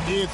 It's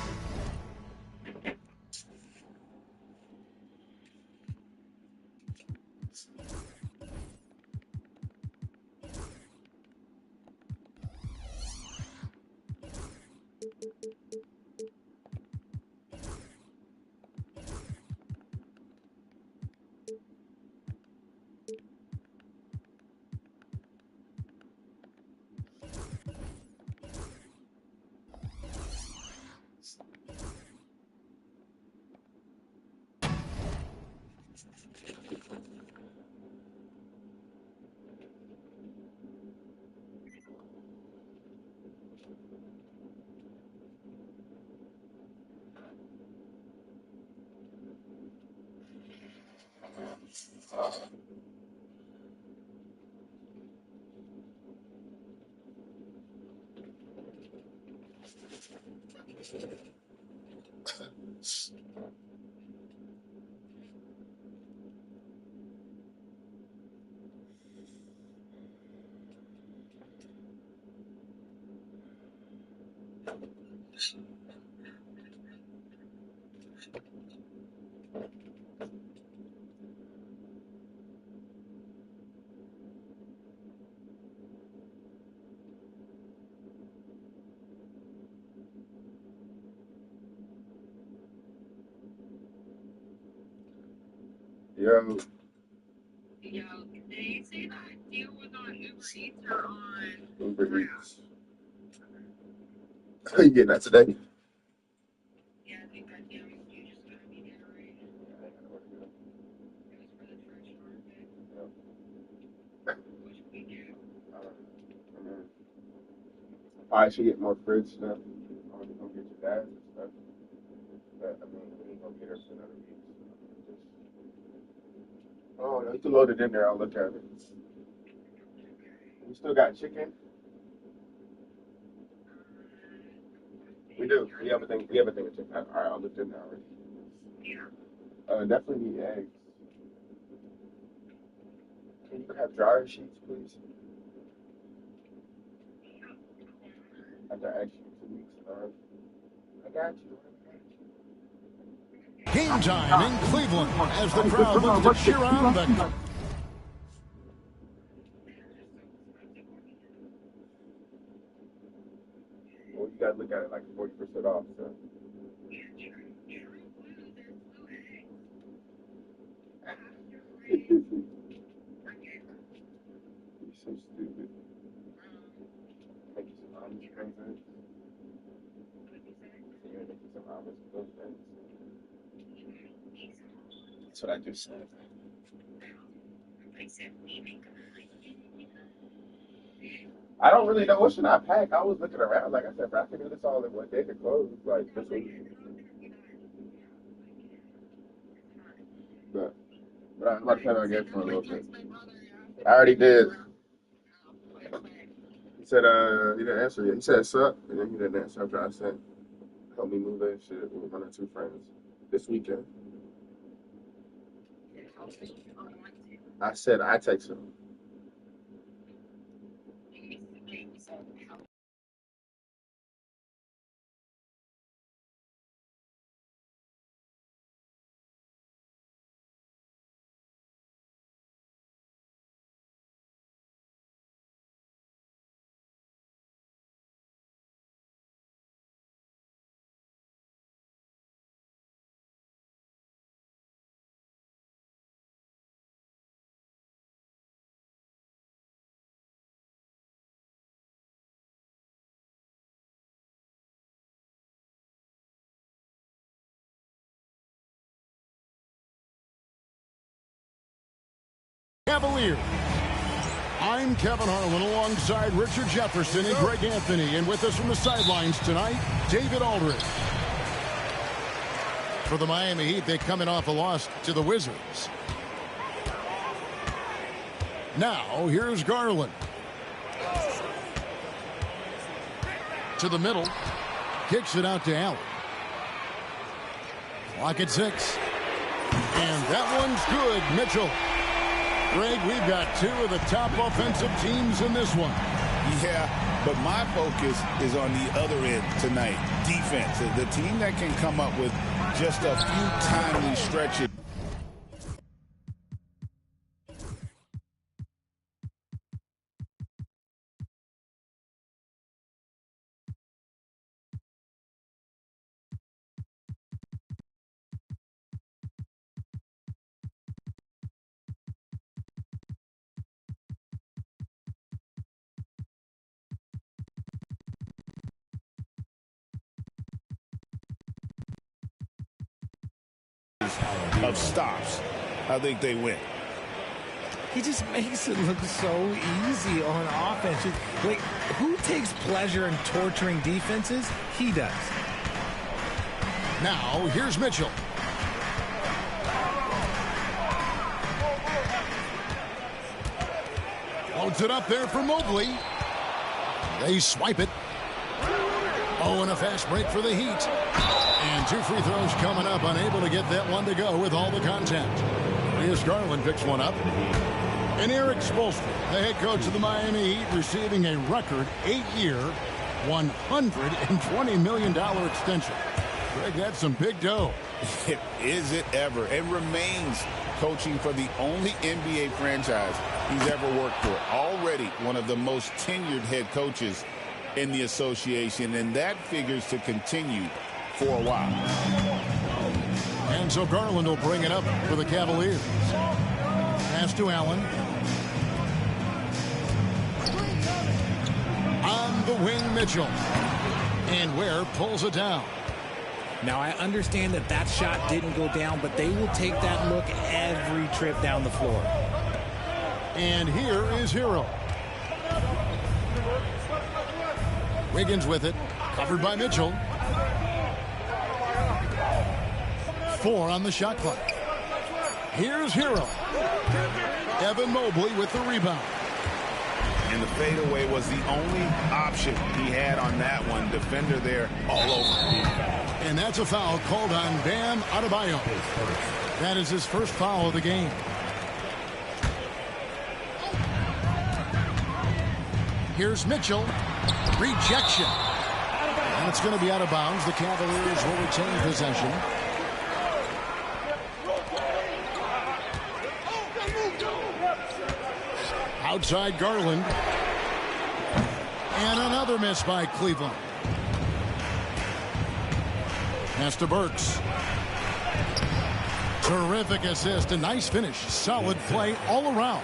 Yo, Yo, did they say that deal was on Uber Eats or on Uber Grab? Eats. You getting that today? Yeah, I think that deal you just got me there, right? It was for the fresh market. What should we do? I should get more fridge stuff. I'm gonna get your dad's and stuff. But I mean, we ain't gonna get her for another week. So oh, no, you can load it in there. I'll look at it. We still got chicken. We do. We have a thing. We have a thing of chicken. All right, I'll look in there already. Yeah. Definitely need eggs. Can you have dryer sheets, please? After I asked you 2 weeks. I got you. game time in Cleveland as the crowd looks to cheer on the Well, you gotta look at it like 40% off. So. You're so stupid. Make you some omelets with those eggs. You're gonna make you some omelets with those eggs. That's what I just said. I don't really know what should I pack. I was looking around, like I said, bro, I can do this all in one day to close. Like this week. But I'm about to plan on getting for a little bit. I already did. He said he didn't answer yet. He said suck, and then he didn't answer after I said help me move that shit with 1 or 2 friends this weekend. I said I text him. Cavaliers. I'm Kevin Harlan alongside Richard Jefferson and Greg Anthony. And with us from the sidelines tonight, David Aldridge. For the Miami Heat, they're coming off a loss to the Wizards. Now, here's Garland. To the middle. Kicks it out to Allen. Clock at 6. And that one's good, Mitchell. Greg, we've got two of the top offensive teams in this one. Yeah, but my focus is on the other end tonight, defense. The team that can come up with just a few timely stretches. Of stops, I think they win. He just makes it look so easy on offense. Like, who takes pleasure in torturing defenses? He does. Now, here's Mitchell. Loads it up there for Mobley. They swipe it. Oh, and a fast break for the Heat. And two free throws coming up, unable to get that one to go with all the contact. Here's Garland picks one up. And Eric Spoelstra, the head coach of the Miami Heat, receiving a record 8-year, $120 million extension. Greg, that's some big dough. Is it ever? It remains coaching for the only NBA franchise he's ever worked for. Already one of the most tenured head coaches in the association, and that figures to continue for a while. And so Garland will bring it up for the Cavaliers. Pass to Allen. On the wing, Mitchell. And Ware pulls it down. Now, I understand that that shot didn't go down, but they will take that look every trip down the floor. And here is Hero. Wiggins with it. Covered by Mitchell. 4 on the shot clock. Here's Hero. Evan Mobley with the rebound. And the fadeaway was the only option he had on that one. Defender there all over. And that's a foul called on Bam Adebayo. That is his first foul of the game. Here's Mitchell. Rejection. And it's going to be out of bounds. The Cavaliers will retain possession. Outside Garland. And another miss by Cleveland. Pass to Burks. Terrific assist. A nice finish. Solid play all around.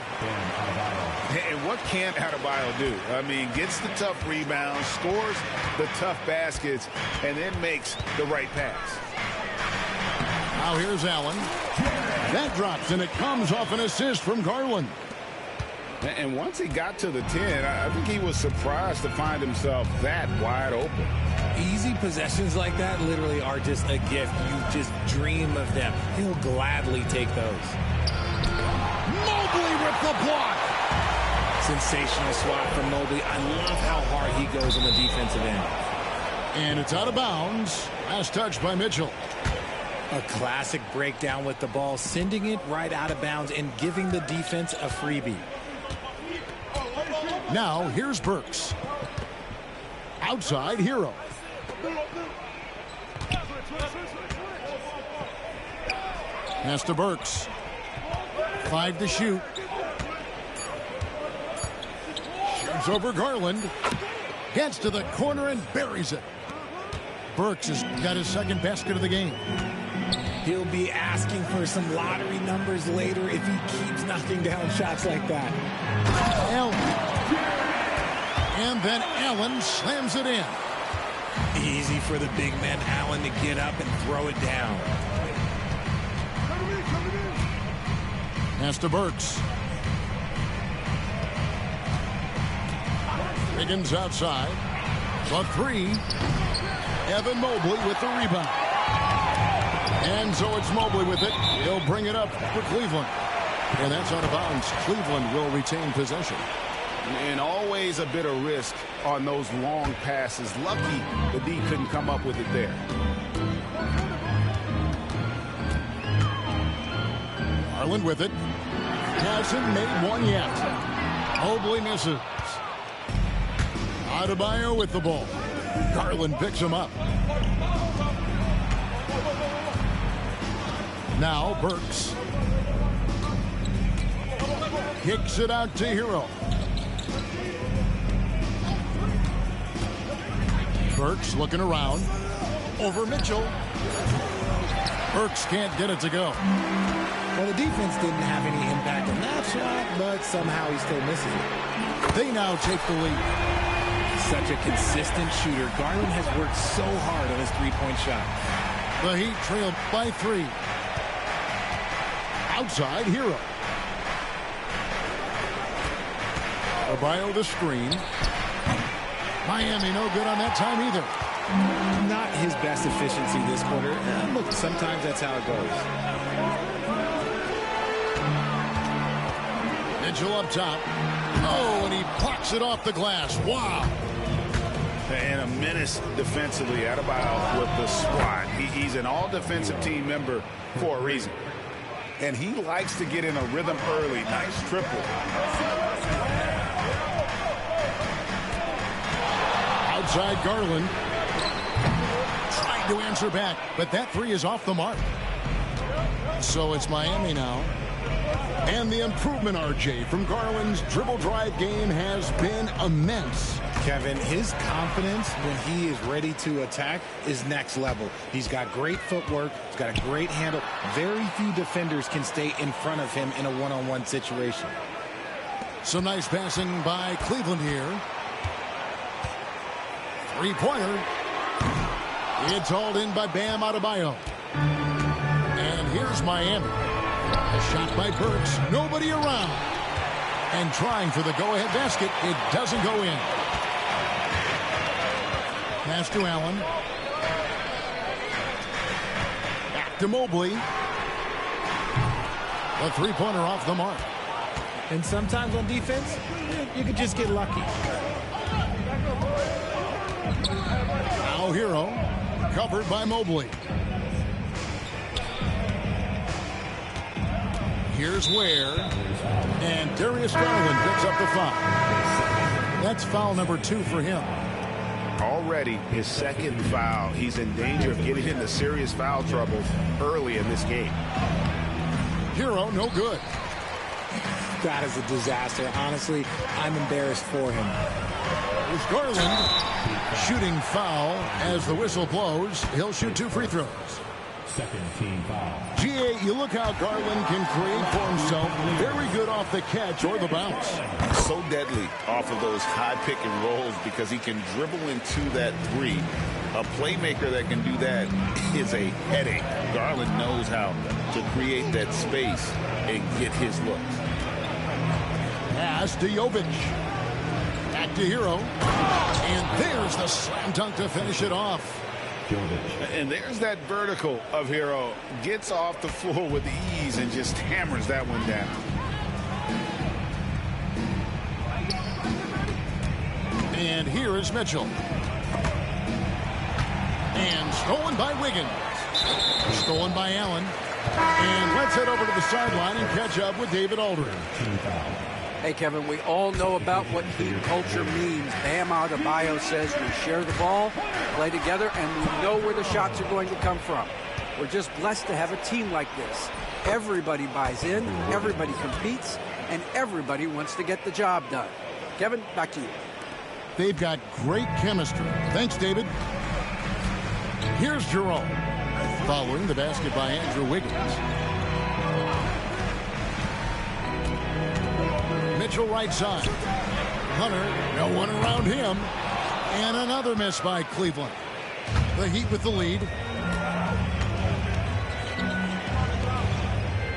And what can't Adebayo do? I mean, gets the tough rebounds, scores the tough baskets, and then makes the right pass. Now here's Allen. That drops, and it comes off an assist from Garland. And once he got to the 10, I think he was surprised to find himself that wide open. Easy possessions like that literally are just a gift. You just dream of them. He'll gladly take those. Mobley with the block. Sensational swat from Mobley. I love how hard he goes on the defensive end. And it's out of bounds. Last touch by Mitchell. A classic breakdown with the ball, sending it right out of bounds and giving the defense a freebie. Now here's Burks. Outside Hero. Pass to Burks. 5 to shoot. Shoots over Garland. Gets to the corner and buries it. Burks has got his second basket of the game. He'll be asking for some lottery numbers later if he keeps knocking down shots like that. Allen. And then Allen slams it in. Easy for the big man Allen to get up and throw it down. Pass to Burks. Wiggins outside. The 3. Evan Mobley with the rebound. And so it's Mobley with it. He'll bring it up for Cleveland. And that's out of bounds. Cleveland will retain possession. And always a bit of risk on those long passes. Lucky the D couldn't come up with it there. Garland with it. Hasn't made one yet. Mobley misses. Adebayo with the ball. Garland picks him up. Now Burks. Kicks it out to Hero. Burks looking around. Over Mitchell. Burks can't get it to go. Well, the defense didn't have any impact on that shot, but somehow he still misses it. They now take the lead. Such a consistent shooter. Garland has worked so hard on his three-point shot. The Heat trail by 3. Outside, Hero. Adebayo the screen. Miami no good on that time either. Not his best efficiency this quarter. Look, sometimes that's how it goes. Mitchell up top. Oh, and he plucks it off the glass. Wow. And a menace defensively. Adebayo with the swat. He's an all-defensive team member for a reason. And he likes to get in a rhythm early. Nice triple. Outside Garland. Trying to answer back, but that 3 is off the mark. So it's Miami now. And the improvement, RJ, from Garland's dribble drive game has been immense. Kevin, his confidence when he is ready to attack is next level. He's got great footwork. He's got a great handle. Very few defenders can stay in front of him in a one-on-one situation. Some nice passing by Cleveland here. Three-pointer. It's hauled in by Bam Adebayo. And here's Miami. A shot by Burks. Nobody around. And trying for the go-ahead basket. It doesn't go in. Pass to Allen. Back to Mobley. The three-pointer off the mark. And sometimes on defense, you could just get lucky. Now Hero. Covered by Mobley. Here's Ware. And Darius Garland picks up the foul. That's foul number 2 for him. Already his second foul. He's in danger of getting into serious foul trouble early in this game. Hero, no good. That is a disaster. Honestly, I'm embarrassed for him. There's Garland. Shooting foul as the whistle blows. He'll shoot 2 free throws. Second team foul. GA, you look how Garland can create for himself. Very good off the catch or the bounce. So deadly off of those high pick and rolls because he can dribble into that 3. A playmaker that can do that is a headache. Garland knows how to create that space and get his looks. Pass to Jovic. Back to Hero. And there's the slam dunk to finish it off. And there's that vertical of Hero. Gets off the floor with ease and just hammers that one down. And here is Mitchell. And stolen by Wiggins. Stolen by Allen. And let's head over to the sideline and catch up with David Aldridge. Hey, Kevin, we all know about what Heat culture means. Bam Adebayo says we share the ball, play together, and we know where the shots are going to come from. We're just blessed to have a team like this. Everybody buys in, everybody competes, and everybody wants to get the job done. Kevin, back to you. They've got great chemistry. Thanks, David. Here's Jerome. Following the basket by Andrew Wiggins. Mitchell right side. Hunter, no one around him. And another miss by Cleveland. The Heat with the lead.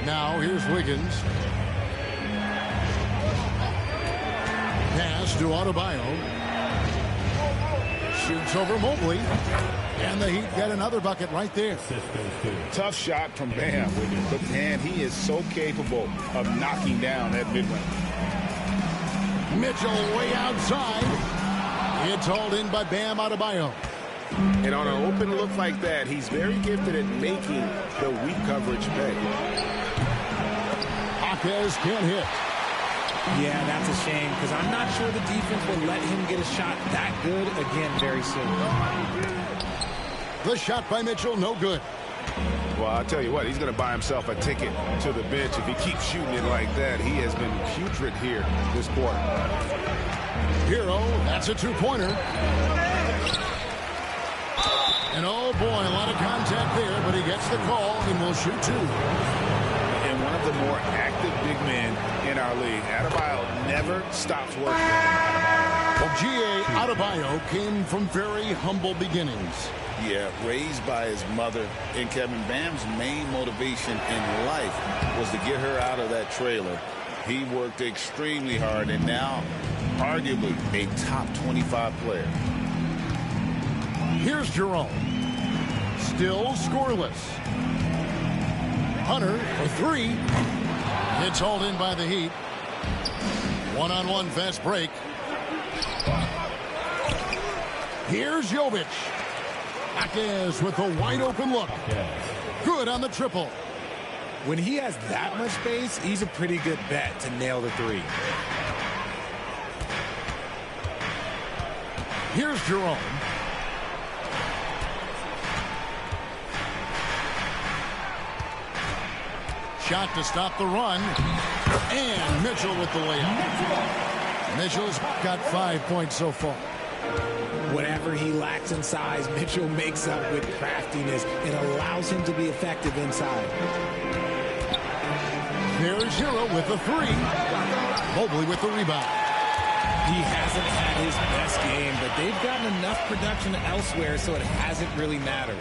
Now here's Wiggins. Pass to Adebayo. Shoots over Mobley. And the Heat get another bucket right there. Tough shot from Bam. But, man, he is so capable of knocking down that mid-range. Mitchell way outside. It's hauled in by Bam Adebayo. And on an open look like that, he's very gifted at making the weak coverage pay. Jaquez can't hit. Yeah, that's a shame because I'm not sure the defense will let him get a shot that good again very soon. The shot by Mitchell, no good. Well, I'll tell you what, he's going to buy himself a ticket to the bench if he keeps shooting it like that. He has been putrid here this quarter. Hero, that's a two-pointer. And oh boy, a lot of contact there, but he gets the call and will shoot two. And one of the more active big men in our league. Adebayo never stops working. Well, G.A. Adebayo came from very humble beginnings. Yeah, raised by his mother. And Kevin, Bam's main motivation in life was to get her out of that trailer. He worked extremely hard and now arguably a top 25 player. Here's Jerome. Still scoreless. Hunter for three. It's hauled in by the Heat. One-on-one fast break. Here's Jovic. Jaquez with a wide-open look. Good on the triple. When he has that much space, he's a pretty good bet to nail the three. Here's Jerome. Shot to stop the run. And Mitchell with the layup. Mitchell's got 5 points so far. Whatever he lacks in size, Mitchell makes up with craftiness. It allows him to be effective inside. There's Hero with the three. Mobley with the rebound. He hasn't had his best game, but they've gotten enough production elsewhere, so it hasn't really mattered.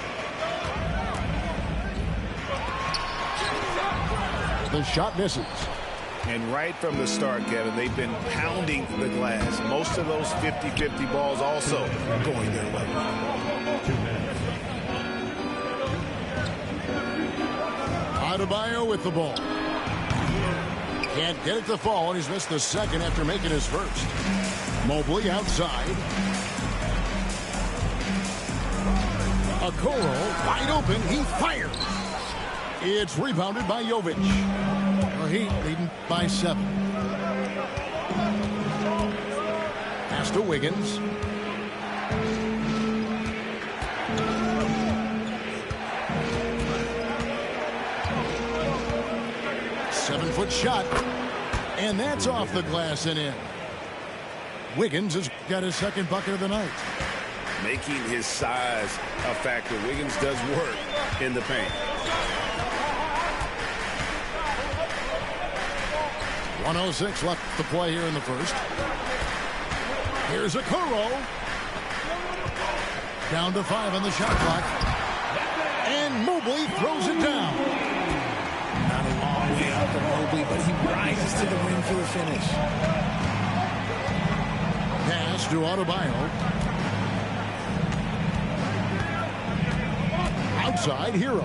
The shot misses. And right from the start, Kevin, they've been pounding the glass. Most of those 50-50 balls also going their way. 2 minutes. Adebayo with the ball. Can't get it to fall, and he's missed the second after making his first. Mobley outside. Okoro wide open. He fires. It's rebounded by Jovic. The Heat leading by 7. Pass to Wiggins. Seven-foot shot. And that's off the glass and in. Wiggins has got his second bucket of the night. Making his size a factor. Wiggins does work in the paint. 1:06 left to play here in the first. Here's Okoro. Down to 5 on the shot clock. And Mobley throws it down. Not a long way up for Mobley, but he rises to the rim for the finish. Pass to Adebayo. Outside, Hero.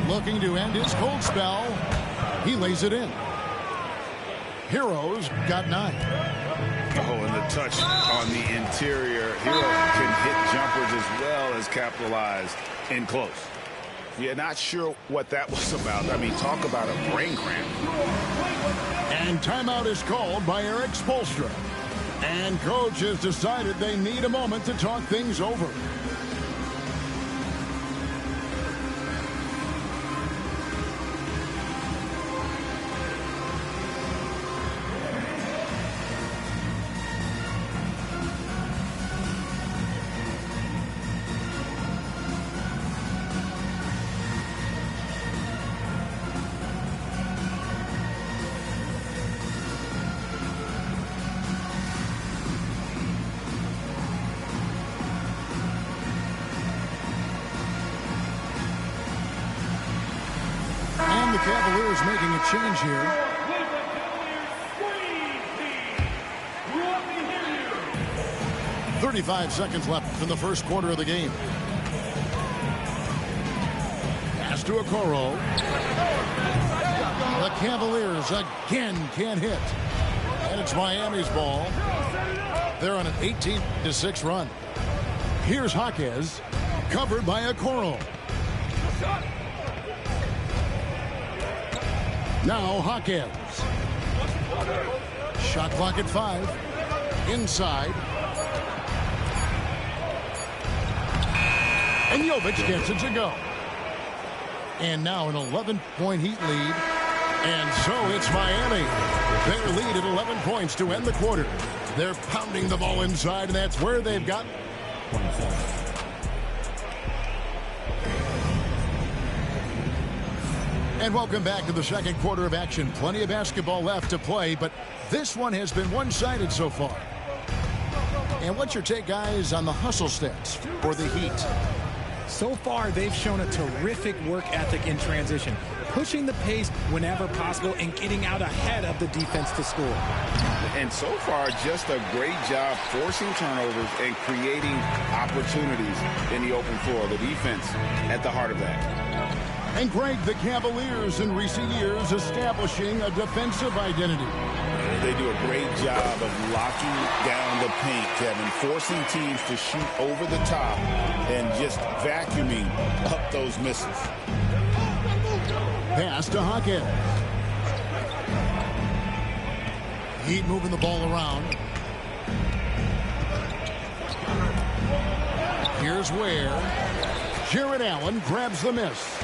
Looking to end his cold spell. He lays it in. Hero's got 9. Oh, and the touch on the interior. Hero can hit jumpers as well as capitalize in close. Yeah, not sure what that was about. I mean, talk about a brain cramp. And timeout is called by Eric Spoelstra. And coach has decided they need a moment to talk things over. The Cavaliers making a change here. 35 seconds left in the first quarter of the game. Pass to Okoro. The Cavaliers again can't hit. And it's Miami's ball. They're on an 18-6 run. Here's Jaquez, covered by Okoro. Now Hawkins. Shot clock at 5. Inside. And Jovic gets it to go. And now an 11-point Heat lead. And so it's Miami. Their lead at 11 points to end the quarter. They're pounding the ball inside, and that's where they've got. And welcome back to the second quarter of action. Plenty of basketball left to play, but this one has been one-sided so far. And what's your take, guys, on the hustle stats for the Heat? So far, they've shown a terrific work ethic in transition, pushing the pace whenever possible and getting out ahead of the defense to score. And so far, just a great job forcing turnovers and creating opportunities in the open floor. The defense at the heart of that. And Greg, the Cavaliers in recent years establishing a defensive identity. They do a great job of locking down the paint, Kevin, forcing teams to shoot over the top and just vacuuming up those misses. Pass to Hawkins. Heat moving the ball around. Here's where Jarrett Allen grabs the miss.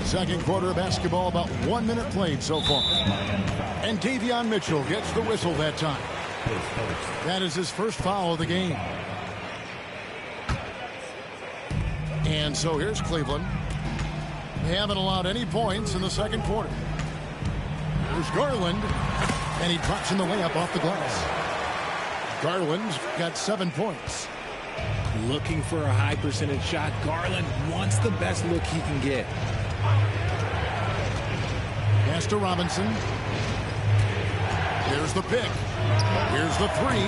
Second quarter of basketball, about 1 minute played so far. And Davion Mitchell gets the whistle that time. That is his first foul of the game. And so here's Cleveland. They haven't allowed any points in the second quarter. Here's Garland. And he drops in the layup off the glass. Garland's got 7 points. Looking for a high percentage shot. Garland wants the best look he can get. Pass to Robinson. Here's the pick. Here's the 3.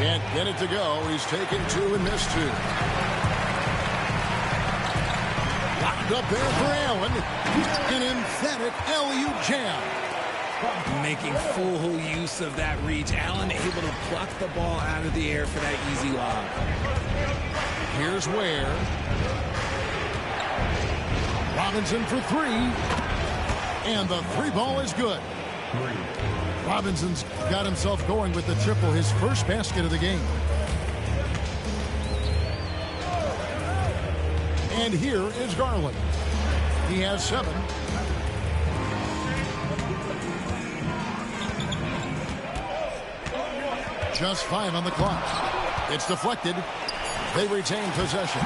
Can't get it to go. He's taken 2 and missed 2. Locked up there for Allen. An emphatic alley-oop jam. Making full use of that reach. Allen able to pluck the ball out of the air for that easy lob. Here's Ware. Robinson for 3. And the 3 ball is good. Robinson's got himself going with the triple, his first basket of the game. And here is Garland. He has 7. Just 5 on the clock. It's deflected. They retain possession.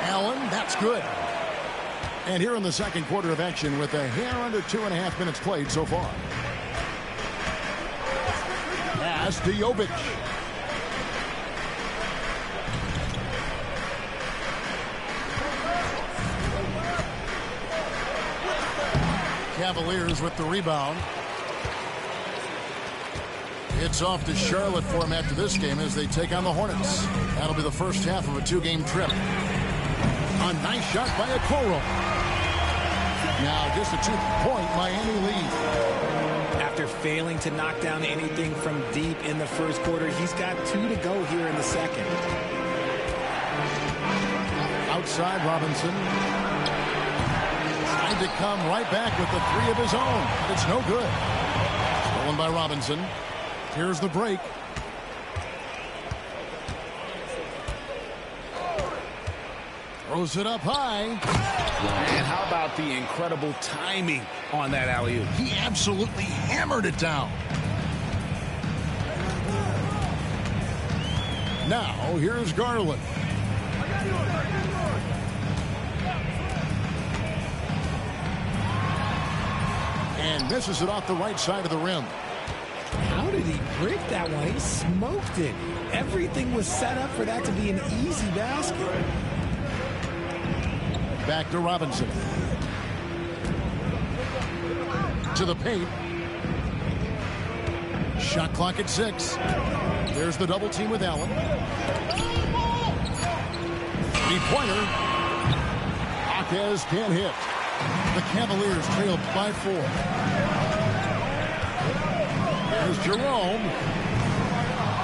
Allen, that's good. And here in the second quarter of action with a hair under 2.5 minutes played so far. Pass to Jovic. Cavaliers with the rebound. It's off to Charlotte for him after this game as they take on the Hornets. That'll be the first half of a 2-game trip. A nice shot by Okoro. Now just a 2-point Miami lead. After failing to knock down anything from deep in the first quarter, he's got 2 to go here in the second. Outside Robinson. Tried to come right back with the 3 of his own, but it's no good. Stolen by Robinson. Here's the break. Throws it up high. And how about the incredible timing on that alley-oop? He absolutely hammered it down. Now, here's Garland. And misses it off the right side of the rim. How did he break that one? He smoked it. Everything was set up for that to be an easy basket. Back to Robinson. To the paint. Shot clock at 6. There's the double team with Allen. 3-pointer. Hawkins can't hit. The Cavaliers trail by 4. There's Jerome.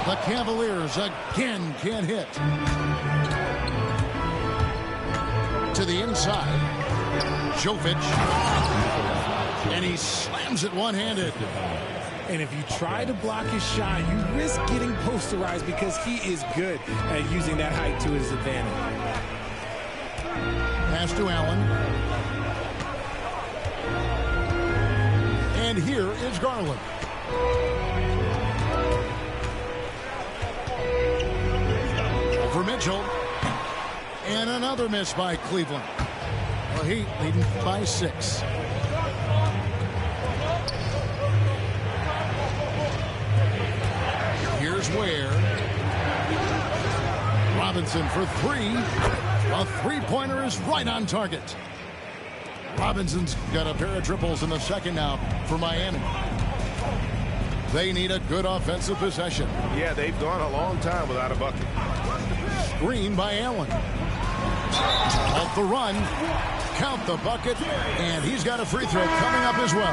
The Cavaliers again can't hit. to the inside. Jovic. And he slams it one-handed. And if you try to block his shot, you risk getting posterized because he is good at using that height to his advantage. Pass to Allen. And here is Garland. For Mitchell. And another miss by Cleveland. The Heat leading by 6. Here's Ware. Robinson for 3. A three-pointer is right on target. Robinson's got a pair of triples in the second now for Miami. They need a good offensive possession. Yeah, they've gone a long time without a bucket. Screen by Allen. Off the run. Count the bucket. And he's got a free throw coming up as well.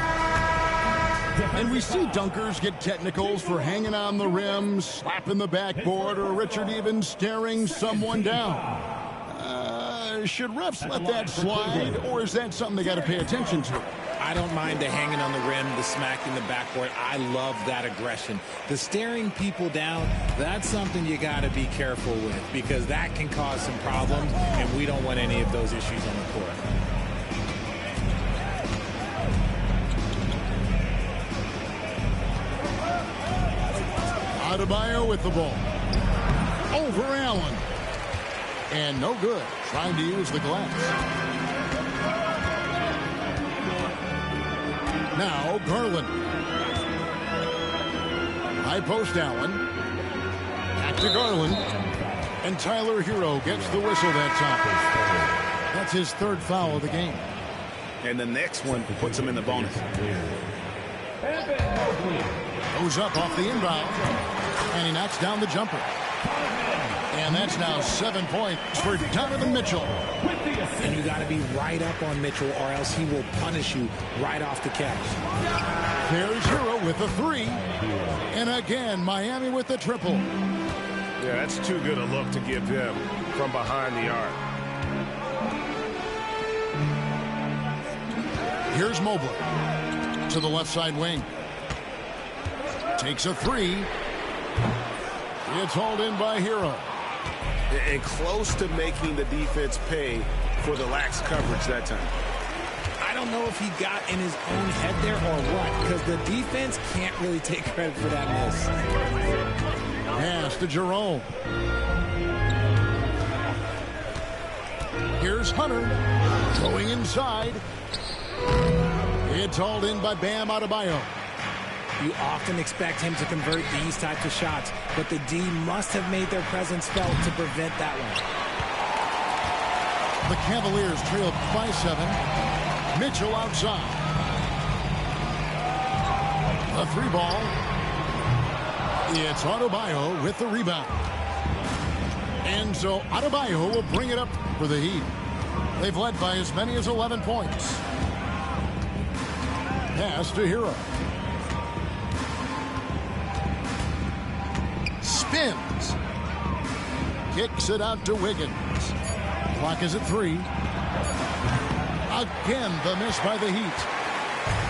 And we see dunkers get technicals for hanging on the rim, slapping the backboard, or Richard even staring someone down. Should refs let that slide, or is that something they got to pay attention to? I don't mind the hanging on the rim, the smacking the backboard. I love that aggression. The staring people down, that's something you got to be careful with because that can cause some problems, and we don't want any of those issues on the court. Adebayo with the ball. Over Allen. And no good. Trying to use the glass. Now Garland. High post Allen. Back to Garland. And Tyler Hero gets the whistle that time. That's his third foul of the game. And the next one puts him in the bonus. Goes up off the inbound. And he knocks down the jumper. And that's now 7 points for Donovan Mitchell. And you got to be right up on Mitchell or else he will punish you right off the catch. There's Hero with the 3. And again, Miami with the triple. Yeah, that's too good a look to give them from behind the arc. Here's Mobley to the left side wing. Takes a 3. It's hauled in by Hero. And close to making the defense pay for the lax coverage that time. I don't know if he got in his own head there or what, because the defense can't really take credit for that miss. Pass to Jerome. Here's Hunter going inside. It's hauled in by Bam Adebayo. You often expect him to convert these types of shots, but the D must have made their presence felt to prevent that one. The Cavaliers trail by 7. Mitchell outside. A 3 ball. It's Adebayo with the rebound. And so Adebayo will bring it up for the Heat. They've led by as many as 11 points. Pass to Hero. Spins. Kicks it out to Wiggins. Clock is at 3. Again, the miss by the Heat.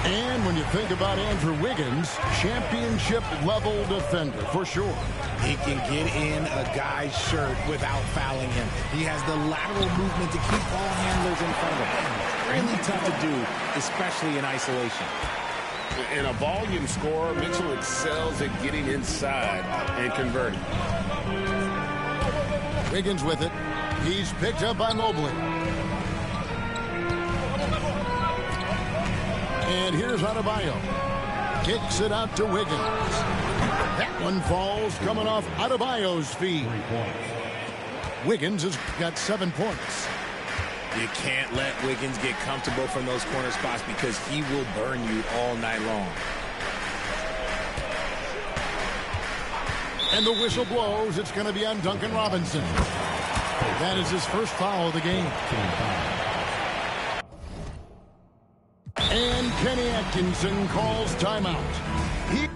And when you think about Andrew Wiggins, championship-level defender for sure. He can get in a guy's shirt without fouling him. He has the lateral movement to keep ball handlers in front of him. Really tough to do, especially in isolation. In a volume scorer, Mitchell excels at getting inside and converting. Wiggins with it. He's picked up by Mobley. And here's Adebayo. Kicks it out to Wiggins. That one falls coming off Adebayo's feet. Wiggins has got 7 points. You can't let Wiggins get comfortable from those corner spots because he will burn you all night long. And the whistle blows. It's going to be on Duncan Robinson. That is his first foul of the game. And Kenny Atkinson calls timeout. He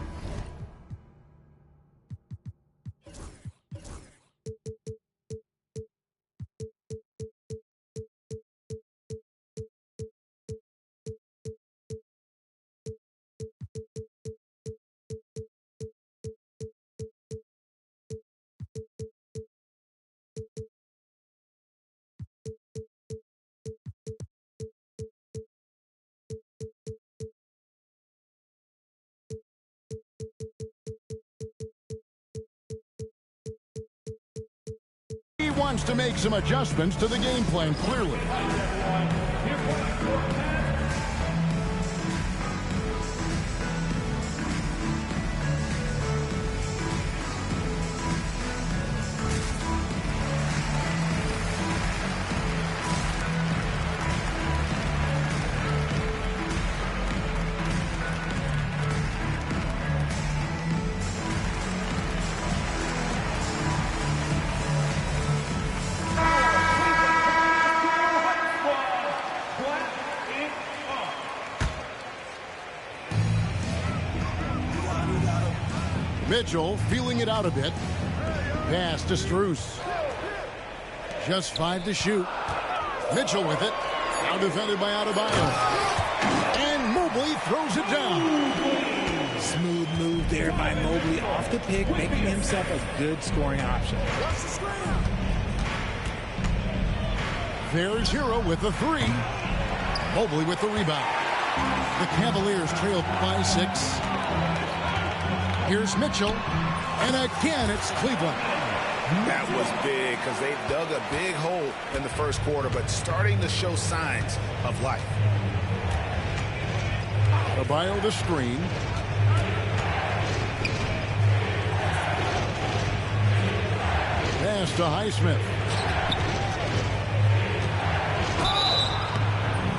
He wants to make some adjustments to the game plan, clearly. Mitchell feeling it out a bit. Pass to Strus. Just 5 to shoot. Mitchell with it. Now defended by Adebayo. And Mobley throws it down. Smooth move there by Mobley off the pick, making himself a good scoring option. There's Hero with the 3. Mobley with the rebound. The Cavaliers trail by 6. Here's Mitchell, and again it's Cleveland. That was big because they dug a big hole in the first quarter, but starting to show signs of life. Adebayo the screen. Pass to Highsmith.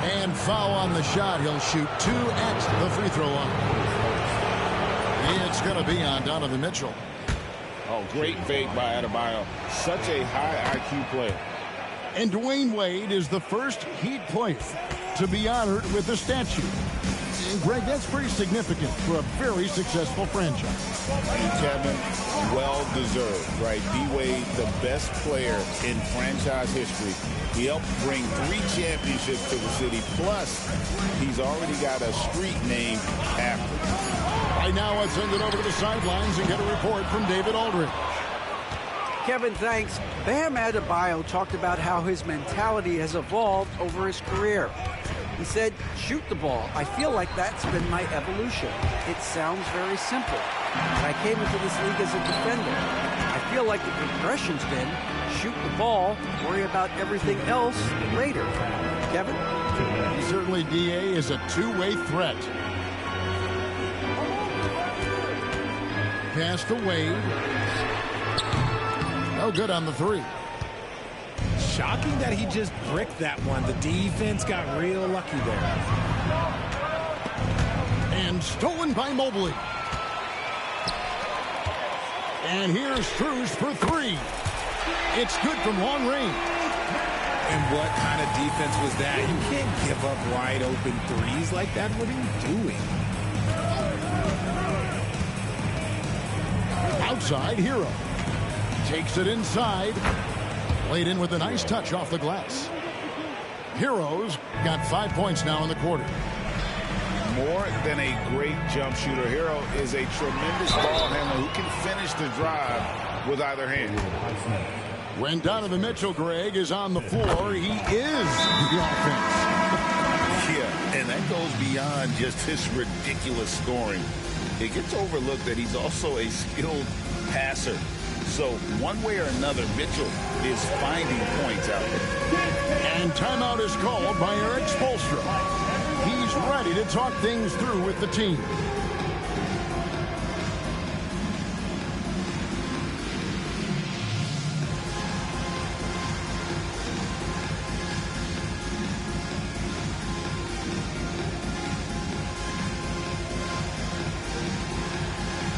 And foul on the shot. He'll shoot 2 at the free throw line. It's going to be on Donovan Mitchell. Oh, great fake by Adebayo. Such a high IQ player. And Dwayne Wade is the first Heat player to be honored with a statue. And Greg, that's pretty significant for a very successful franchise. And Kevin, well deserved, right? D-Wade, the best player in franchise history. He helped bring 3 championships to the city. Plus, he's already got a street named after him. Right now, let's send it over to the sidelines and get a report from David Aldridge. Kevin, thanks. Bam Adebayo talked about how his mentality has evolved over his career. He said, shoot the ball. I feel like that's been my evolution. It sounds very simple. But I came into this league as a defender. I feel like the progression's been shoot the ball, worry about everything else later. Kevin? Certainly, DA is a two-way threat. Pass to Wade. No good on the 3. Shocking that he just bricked that one. The defense got real lucky there. And stolen by Mobley. And here's Strus for 3. It's good from long range. And what kind of defense was that? You can't give up wide open threes like that. What are you doing? Outside, Hero. Takes it inside. Played in with a nice touch off the glass. Hero's got 5 points now in the quarter. More than a great jump shooter, Hero is a tremendous ball handler who can finish the drive with either hand. When Donovan Mitchell, Greg, is on the floor, he is the offense. Yeah, and that goes beyond just his ridiculous scoring. It gets overlooked that he's also a skilled passer. So one way or another, Mitchell is finding points out there. And timeout is called by Eric Spoelstra. He's ready to talk things through with the team.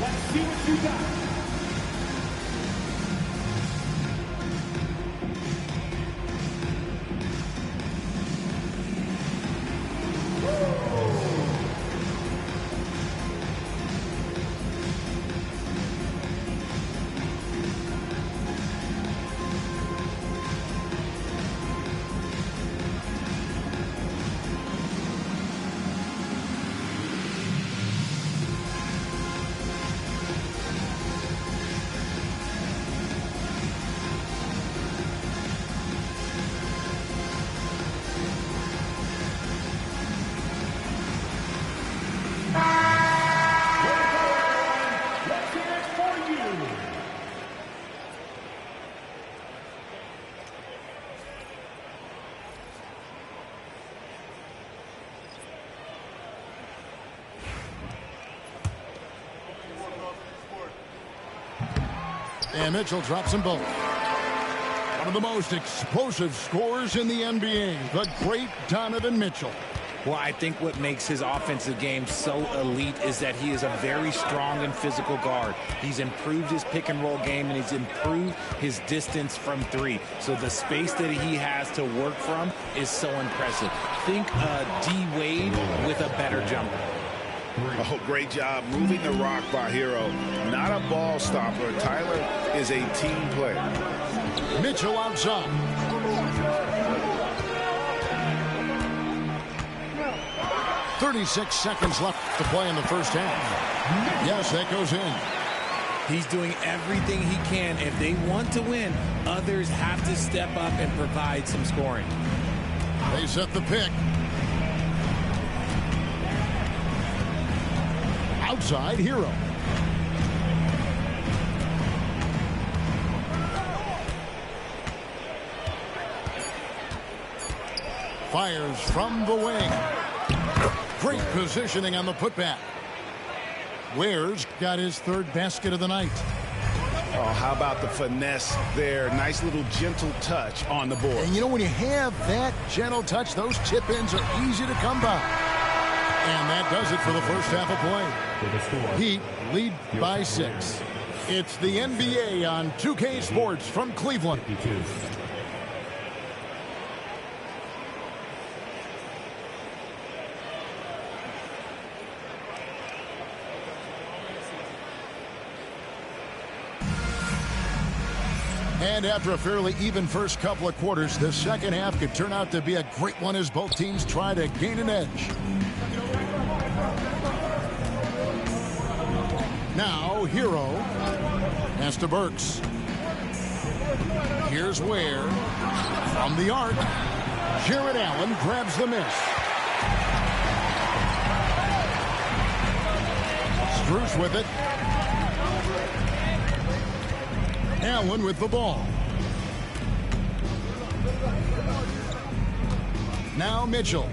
Let's see what you got. And Mitchell drops them both. One of the most explosive scorers in the NBA, the great Donovan Mitchell. Well, I think what makes his offensive game so elite is that he is a very strong and physical guard. He's improved his pick and roll game, and he's improved his distance from three. So the space that he has to work from is so impressive. Think D. Wade with a better jumper. Oh, great job moving the rock by Hero. Not a ball stopper. Tyler is a team player. Mitchell outside. .36 seconds left to play in the first half. Yes, that goes in. He's doing everything he can. If they want to win, others have to step up and provide some scoring. They set the pick. Outside, Hero. Fires from the wing. Great positioning on the putback. Ware's got his third basket of the night. Oh, how about the finesse there? Nice little gentle touch on the board. And you know, when you have that gentle touch, those chip-ins are easy to come by. And that does it for the first half of play. Heat lead by 6. It's the NBA on 2K Sports from Cleveland. And after a fairly even first couple of quarters, the second half could turn out to be a great one as both teams try to gain an edge. Now, Hero. Pass to Burks. Here's Ware. From the arc. Jarrett Allen grabs the miss. Strus with it. Allen with the ball. Now Mitchell.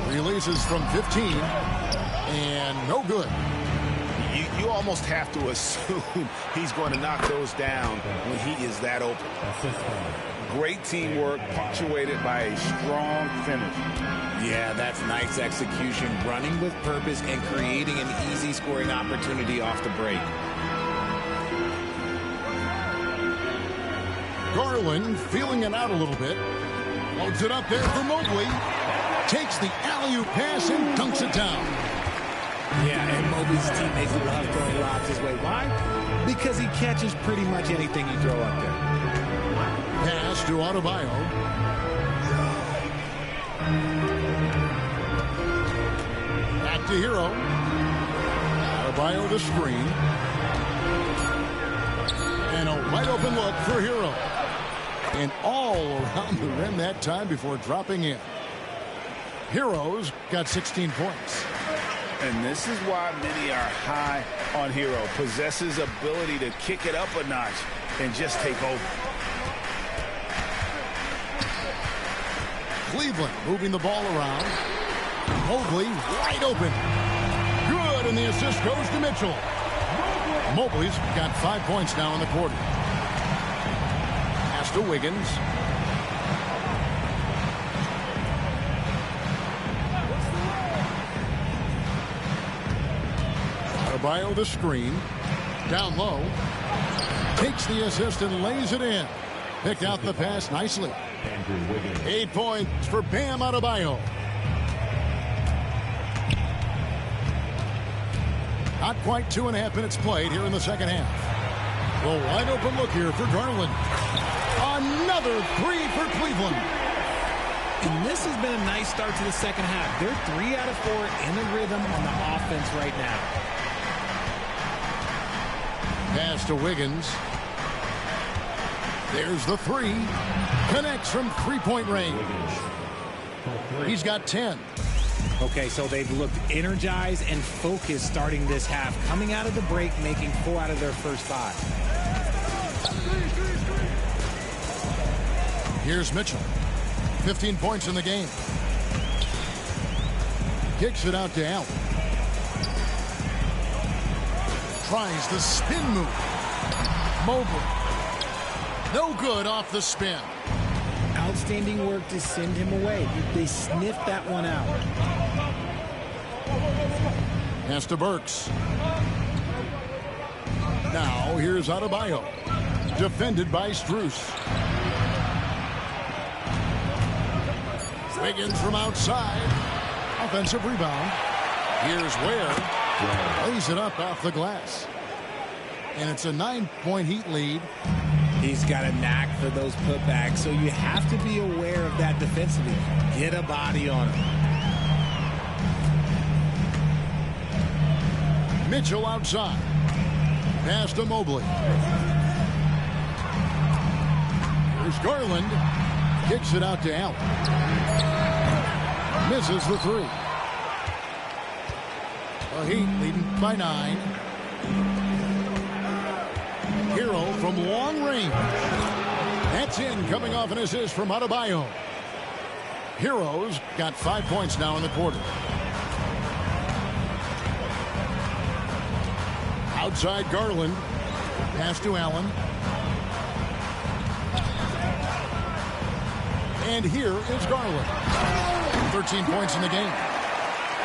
Releases from 15. And no good. You almost have to assume he's going to knock those down when he is that open. Great teamwork, punctuated by a strong finish. Yeah, that's nice execution, running with purpose and creating an easy scoring opportunity off the break. Garland feeling it out a little bit. Loads it up there for Mobley. Takes the alley-oop pass and dunks it down. Yeah, and Mobley's teammates love throwing lobs his way. Why? Because he catches pretty much anything you throw up there. Pass to Adebayo. Back to Hero. Adebayo the screen. And a wide open look for Hero. And all around the rim that time before dropping in. Hero's got 16 points. And this is why many are high on Hero. Possesses ability to kick it up a notch and just take over. Cleveland moving the ball around. Mobley wide open. Good, and the assist goes to Mitchell. Mobley's got 5 points now in the quarter. Pass to Wiggins. Adebayo the screen. Down low. Takes the assist and lays it in. Picked out the pass nicely. 8 points for Bam Adebayo. Not quite 2.5 minutes played here in the second half. The wide open look here for Garland. Another three for Cleveland. And this has been a nice start to the second half. They're 3 out of 4 in the rhythm on the offense right now. Pass to Wiggins. There's the three. Connects from three-point range. He's got 10. Okay, so they've looked energized and focused starting this half. Coming out of the break, making 4 out of their first 5. Here's Mitchell. 15 points in the game. Kicks it out to Allen. Tries the spin move. Mobley. No good off the spin. Outstanding work to send him away. They sniffed that one out. Pass to Burks. Now here's Adebayo. Defended by Strus. Wiggins from outside. Offensive rebound. Here's Ware. Lays it up off the glass. And it's a 9-point Heat lead. He's got a knack for those putbacks, so you have to be aware of that defensively. Get a body on him. Mitchell outside. Pass to Mobley. Here's Garland. Kicks it out to Allen. Misses the three. The Heat leading by 9. Hero from long range. That's in, coming off an assist from Adebayo. Hero's got 5 points now in the quarter. Outside Garland. Pass to Allen. And here is Garland. 13 points in the game.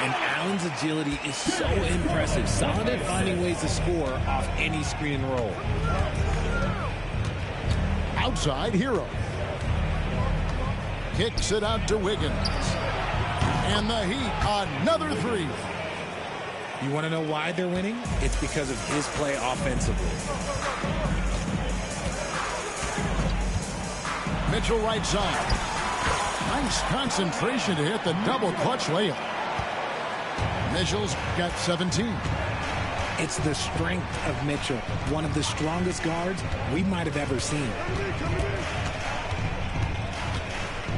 And Allen's agility is so impressive. Solid at finding ways to score off any screen and roll. Outside Hero. Kicks it out to Wiggins. And the Heat, another three. You want to know why they're winning? It's because of his play offensively. Mitchell right side. Nice concentration to hit the double clutch layup. Mitchell's got 17. It's the strength of Mitchell, one of the strongest guards we might have ever seen.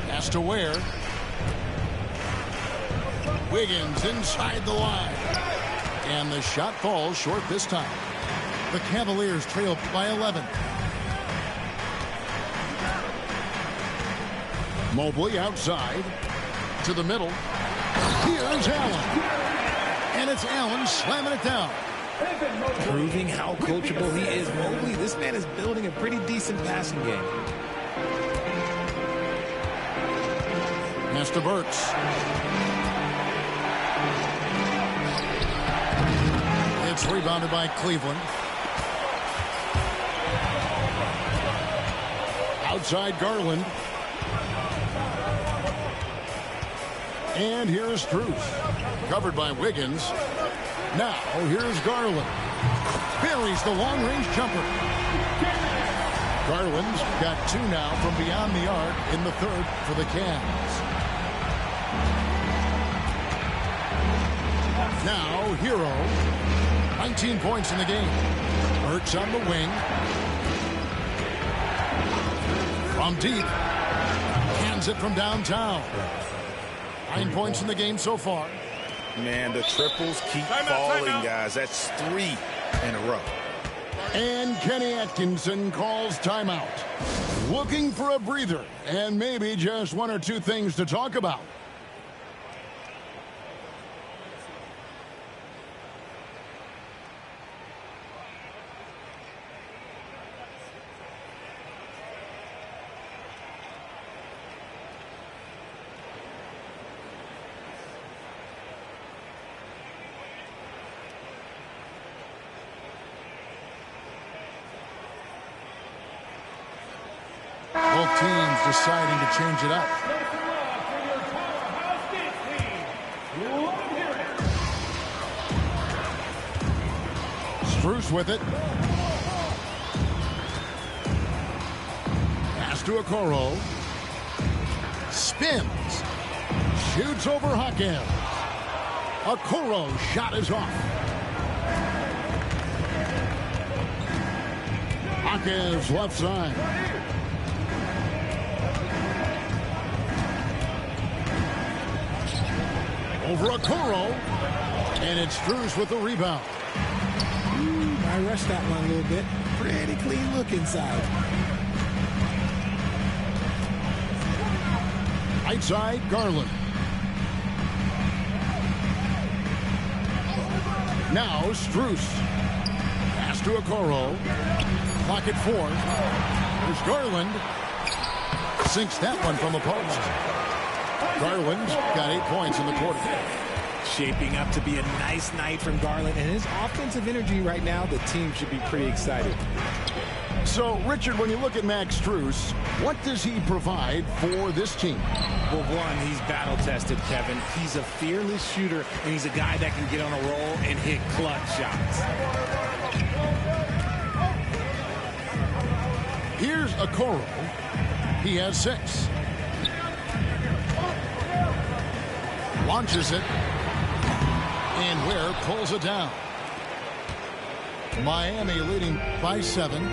Pass to Ware. Wiggins inside the line. And the shot falls short this time. The Cavaliers trail by 11. Mobley outside to the middle. Here's Allen. And it's Allen slamming it down. Proving how coachable he is. Mobley, this man is building a pretty decent passing game. Pass to Burks. It's rebounded by Cleveland. Outside Garland. And here's Strus. Covered by Wiggins. Now here's Garland. Buries the long-range jumper. Garland's got 2 now from beyond the arc in the third for the Cavs. Now Hero. 19 points in the game. Burks on the wing. From deep. Hands it from downtown. 9 points in the game so far. Man, the triples keep falling, guys. That's 3 in a row. And Kenny Atkinson calls timeout. Looking for a breather and maybe just 1 or 2 things to talk about. Both teams deciding to change it up. Strus with it. Pass to Okoro. Spins. Shoots over Hawkins. Okoro's shot is off. Hawkins left side. Over Okoro. And it's Strus with the rebound. I rushed that one a little bit. Pretty clean look inside. Right side, Garland. Now Strus. Pass to Okoro. Pocket 4. There's Garland. Sinks that one from the post. Garland's got 8 points in the quarter. Shaping up to be a nice night from Garland, and his offensive energy right now, the team should be pretty excited. So, Richard, when you look at Max Strus, what does he provide for this team? Well, one, he's battle-tested, Kevin. He's a fearless shooter, and he's a guy that can get on a roll and hit clutch shots. Here's Okoro. He has 6. Launches it. And Ware pulls it down. Miami leading by 7.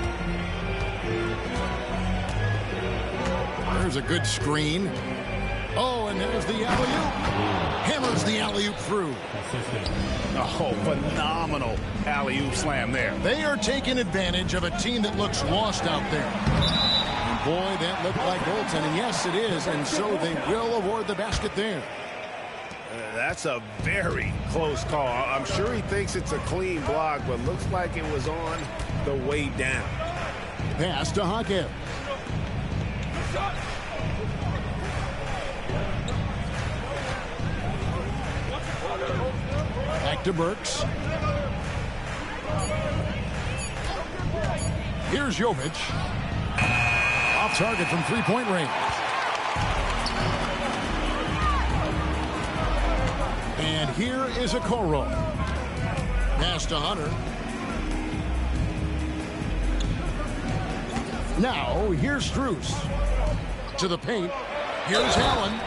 There's a good screen. Oh, and there's the alley-oop. Hammers the alley-oop through. Oh, phenomenal alley-oop slam there. They are taking advantage of a team that looks lost out there. And boy, that looked like goaltending. Yes, it is, and so they will award the basket there. That's a very close call. I'm sure he thinks it's a clean block, but looks like it was on the way down. Pass to Hakev. Back to Burks. Here's Jovic. Off target from three-point range. And here is Okoro. Pass to Hunter. Now, here's Strus. To the paint. Here's Allen.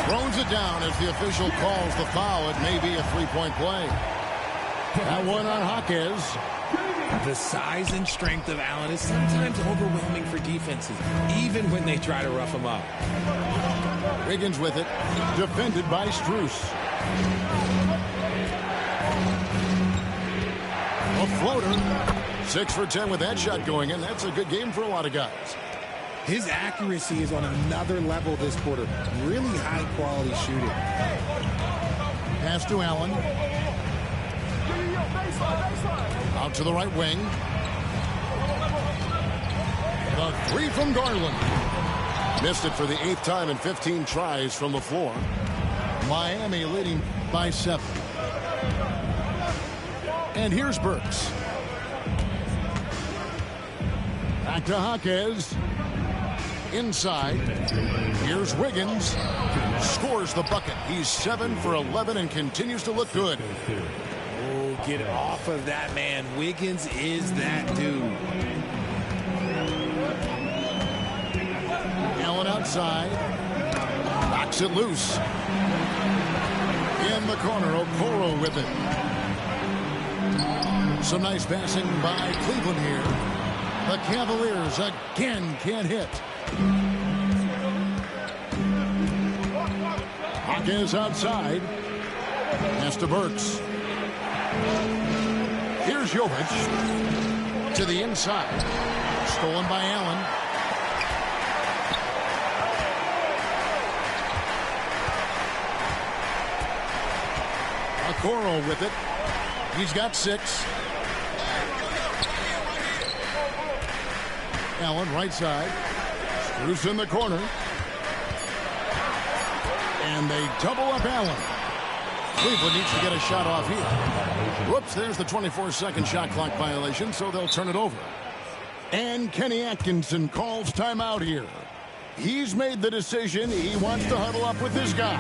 Throws it down as the official calls the foul. It may be a three-point play. That one on Jaquez. The size and strength of Allen is sometimes overwhelming for defenses, even when they try to rough him up. Wiggins with it. Defended by Strus. A floater. 6 for 10 with that shot going in. That's a good game for a lot of guys. His accuracy is on another level this quarter. Really high-quality shooting. Pass to Allen. Out to the right wing. The 3 from Garland. Missed it for the 8th time in 15 tries from the floor. Miami leading by 7. And here's Burks. Back to Jaquez. Inside. Here's Wiggins. Scores the bucket. He's 7 for 11 and continues to look good. Oh, get off of that, man. Wiggins is that dude. Allen outside. Knocks it loose. In the corner, Okoro with it. Some nice passing by Cleveland here. The Cavaliers again can't hit. Hawkins outside. Pass to Burks. Here's Jovic. To the inside. Stolen by Allen. Okoro with it. He's got 6. Allen right side. Strus in the corner. And they double up Allen. Cleveland needs to get a shot off here. Whoops, there's the 24-second shot clock violation, so they'll turn it over. And Kenny Atkinson calls timeout here. He's made the decision. He wants to huddle up with this guy.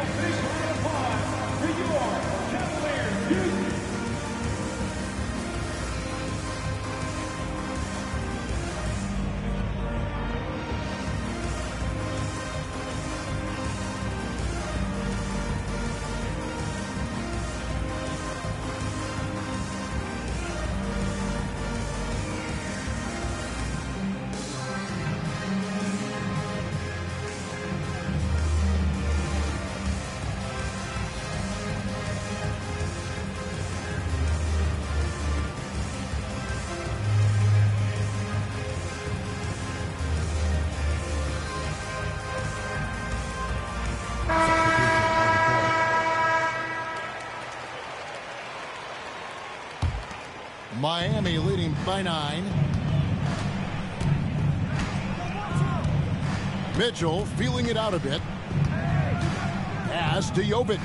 Miami leading by 9. Mitchell feeling it out a bit. Pass to Jovic.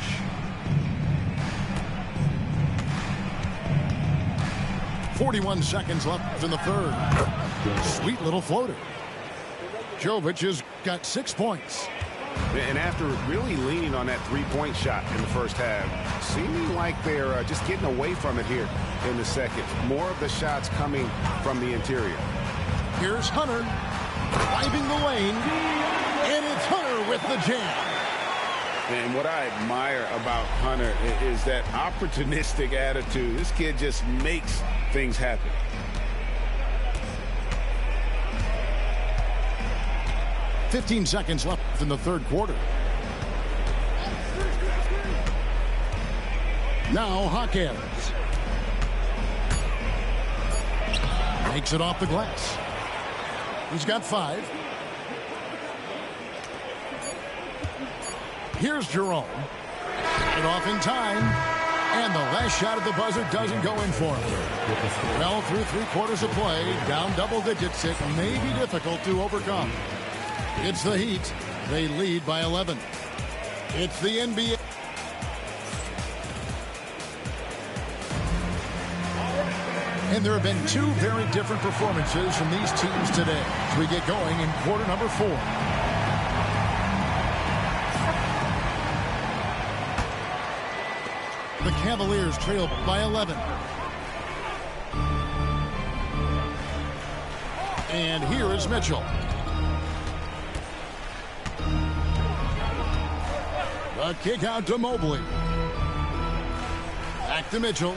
.41 seconds left in the third. Sweet little floater. Jovic has got 6 points. And after really leaning on that three-point shot in the first half, seeming like they're just getting away from it here in the second. More of the shots coming from the interior. Here's Hunter driving the lane, and it's Hunter with the jam. And what I admire about Hunter is that opportunistic attitude. This kid just makes things happen. .15 seconds left in the third quarter. Now Hawkins makes it off the glass. He's got 5. Here's Jerome. It off in time. And the last shot at the buzzer doesn't go in for him. Well, through 3 quarters of play, down double digits, it may be difficult to overcome. It's the Heat. They lead by 11. It's the NBA. And there have been 2 very different performances from these teams today as we get going in quarter number 4. The Cavaliers trail by 11. And here is Mitchell. A kick out to Mobley. Back to Mitchell.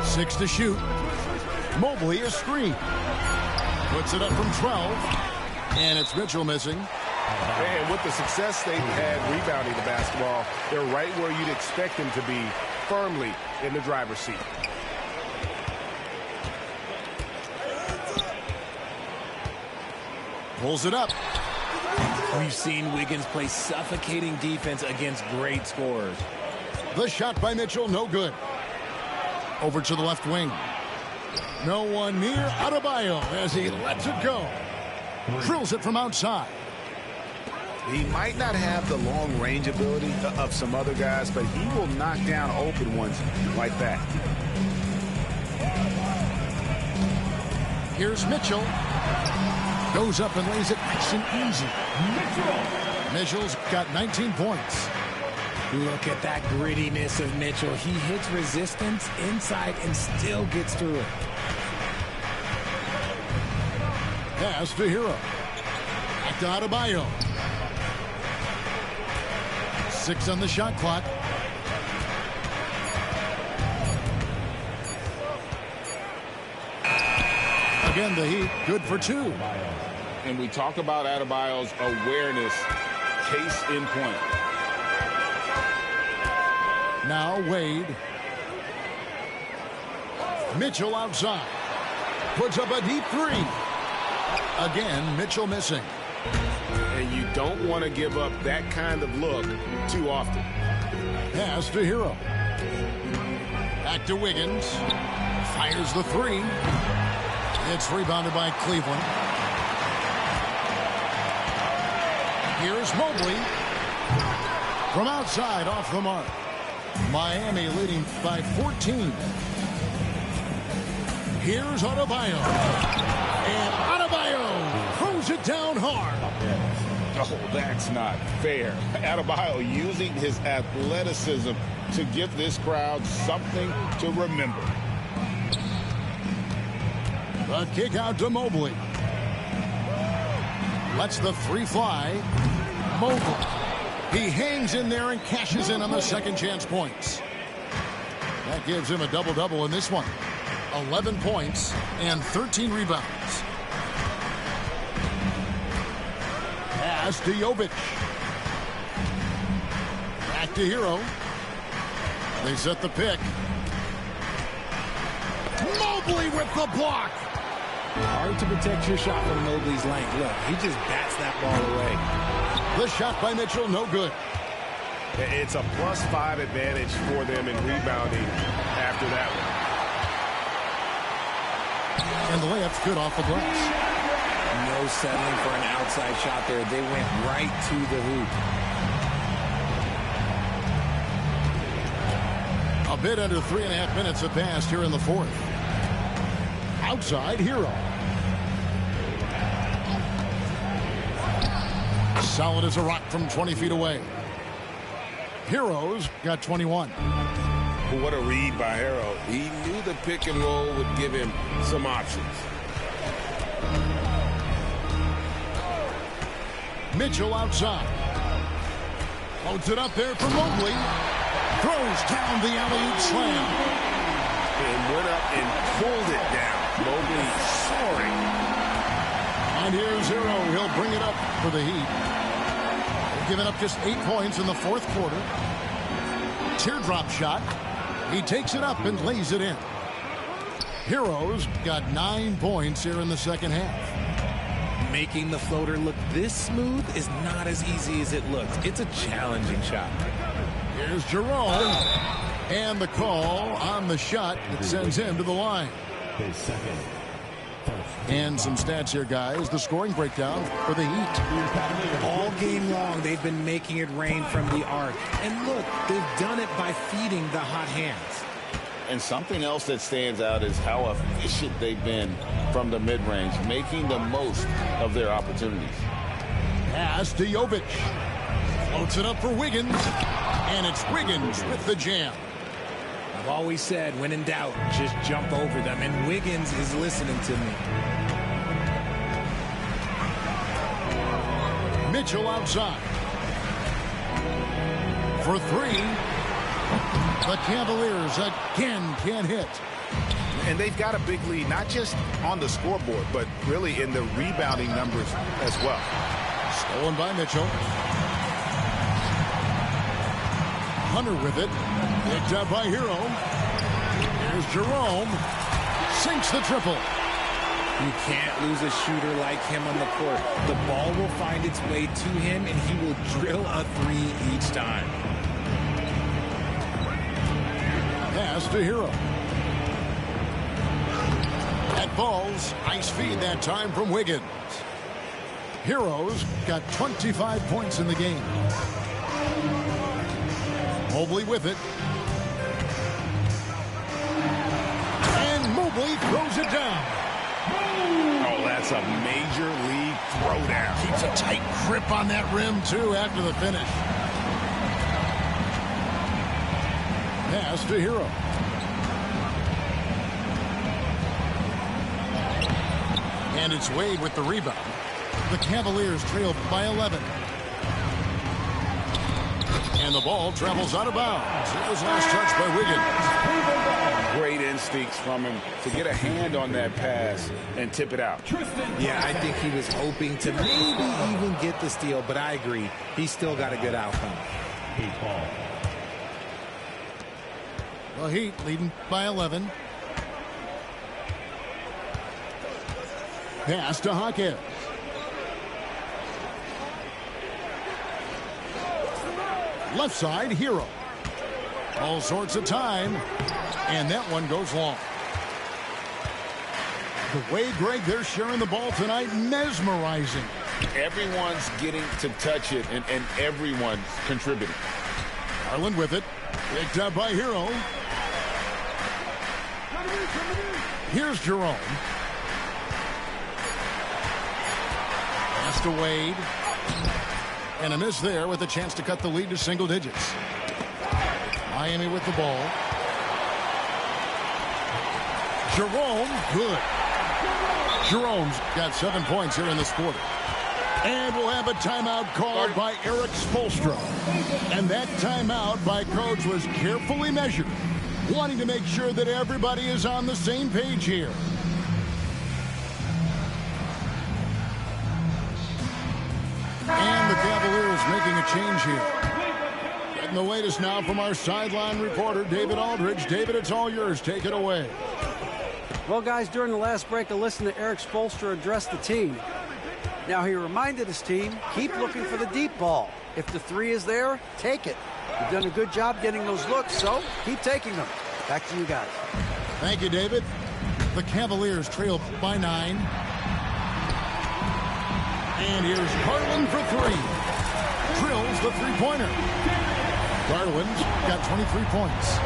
6 to shoot. Mobley a screen. Puts it up from 12. And it's Mitchell missing. And with the success they've had rebounding the basketball, they're right where you'd expect them to be, firmly in the driver's seat. Pulls it up. We've seen Wiggins play suffocating defense against great scorers. The shot by Mitchell, no good. Over to the left wing. No one near Adebayo as he lets it go. Drills it from outside. He might not have the long range ability of some other guys, but he will knock down open ones like that. Here's Mitchell. Goes up and lays it nice and easy. Mitchell's got 19 points. Look at that grittiness of Mitchell. He hits resistance inside and still gets through it. Pass to Hero. Back to Adebayo. 6 on the shot clock. Again, the Heat good for 2. And we talk about Adebayo's awareness. Case in point. Now Wade. Mitchell outside. Puts up a deep 3. Again, Mitchell missing. And you don't want to give up that kind of look too often. Pass to Hero. Back to Wiggins. Fires the 3. It's rebounded by Cleveland. Here's Mobley. From outside, off the mark. Miami leading by 14. Here's Adebayo. And Adebayo throws it down hard. Oh, that's not fair. Adebayo using his athleticism to give this crowd something to remember. The kick out to Mobley. Lets the 3 fly. Mobley. He hangs in there and cashes in on the second chance points. That gives him a double-double in this one. 11 points and 13 rebounds. Pass to Jovic. Back to Hero. They set the pick. Mobley with the block. Hard to protect your shot from Mobley's length. Look, he just bats that ball away. The shot by Mitchell, no good. It's a +5 advantage for them in rebounding after that And the layup's good off the glass. No settling for an outside shot there. They went right to the hoop. A bit under 3.5 minutes have passed here in the fourth. Outside, Hero. Solid as a rock from 20 feet away. Hero's got 21. What a read by Hero. He knew the pick and roll would give him some options. Mitchell outside. Loads it up there for Mobley. Throws down the alley-oop slam. And went up and pulled it down. Mobley soaring. And here's Hero. He'll bring it up for the Heat. They've given up just 8 points in the fourth quarter. Teardrop shot. He takes it up and lays it in. Hero's got 9 points here in the second half. Making the floater look this smooth is not as easy as it looks. It's a challenging shot. Here's Jerome. And the call on the shot that sends him to the line. And some stats here, guys. The scoring breakdown for the Heat. All game long, they've been making it rain from the arc. And look, they've done it by feeding the hot hands. And something else that stands out is how efficient they've been from the mid-range, making the most of their opportunities. Pass to Jovic. Floats it up for Wiggins. And it's Wiggins with the jam. I've always said, when in doubt, just jump over them. And Wiggins is listening to me. Mitchell outside. For 3. The Cavaliers again can't hit. And they've got a big lead, not just on the scoreboard, but really in the rebounding numbers as well. Stolen by Mitchell. Hunter with it. Picked up by Hero. Here's Jerome. Sinks the triple. You can't lose a shooter like him on the court. The ball will find its way to him, and he will drill a 3 each time. Pass to Hero. That falls. Nice feed that time from Wiggins. Hero's got 25 points in the game. Mobley with it. And Mobley throws it down. Oh, that's a major league throwdown. Keeps a tight grip on that rim, too, after the finish. Pass to Hero. And it's Wade with the rebound. The Cavaliers trail by 11. And the ball travels out of bounds. It was last touched by Wiggins. Great instincts from him to get a hand on that pass and tip it out. Yeah, I think he was hoping to maybe even get the steal, but I agree. He still got a good outcome. The Heat leading by 11. Pass to Hawkins. Left side, Hero. All sorts of time. And that one goes long. The way, Greg, they're sharing the ball tonight, mesmerizing. Everyone's getting to touch it, and everyone's contributing. Garland with it. Picked up by Hero. Here's Jerome. Pass to Wade. And a miss there with a chance to cut the lead to single digits. Miami with the ball. Jerome, good. Jerome's got 7 points here in this quarter. And we'll have a timeout called by Erik Spoelstra. And that timeout by Coach was carefully measured, wanting to make sure that everybody is on the same page here. And the Cavaliers making a change here. Getting the latest now from our sideline reporter, David Aldridge. David, it's all yours. Take it away. Well, guys, during the last break, I listened to Erik Spoelstra address the team. Now, he reminded his team, keep looking for the deep ball. If the 3 is there, take it. You've done a good job getting those looks, so keep taking them. Back to you guys. Thank you, David. The Cavaliers trail by 9. And here's Garland for 3. Drills the three-pointer. Garland's got 23 points.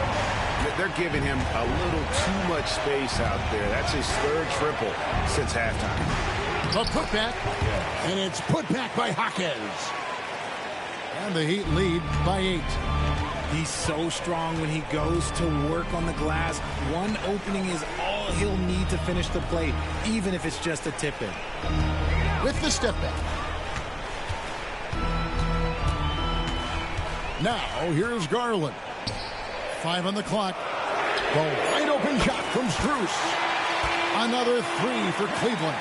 They're giving him a little too much space out there. That's his third triple since halftime. The putback, and it's put back by Jaquez. And the Heat lead by 8. He's so strong when he goes to work on the glass. One opening is all he'll need to finish the play, even if it's just a tip-in. With the step back. Now, here's Garland. 5 on the clock. The wide open shot from Strus. Another 3 for Cleveland.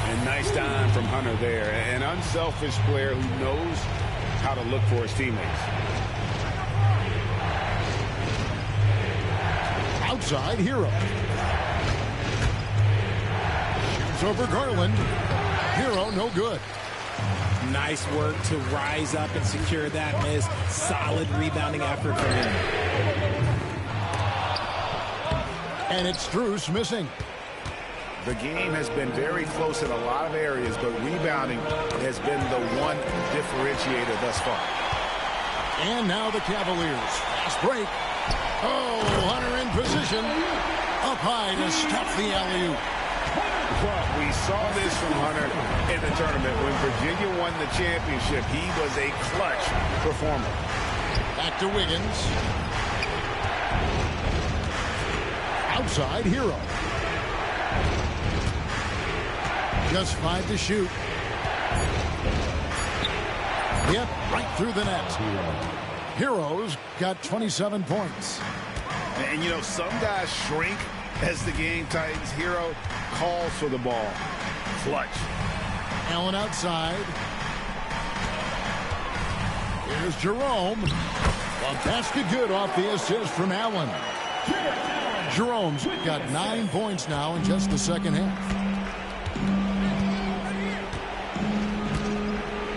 And nice dime from Hunter there. An unselfish player who knows how to look for his teammates. Outside, Hero. Shoots over Garland. Hero, no good. Nice work to rise up and secure that miss. Solid rebounding effort from him. And it's Strus missing. The game has been very close in a lot of areas, but rebounding has been the one differentiator thus far. And now the Cavaliers. Fast break. Oh, Hunter in position. Up high to stop the alley-oop. Well, we saw this from Hunter in the tournament. When Virginia won the championship, he was a clutch performer. Back to Wiggins. Outside, Hero. Just 5 to shoot. Yep, right through the net. Hero's got 27 points. And, you know, some guys shrink as the game tightens. Hero calls for the ball. Clutch. Allen outside. Here's Jerome. A basket good off the assist from Allen. Jerome's got 9 points now in just the second half.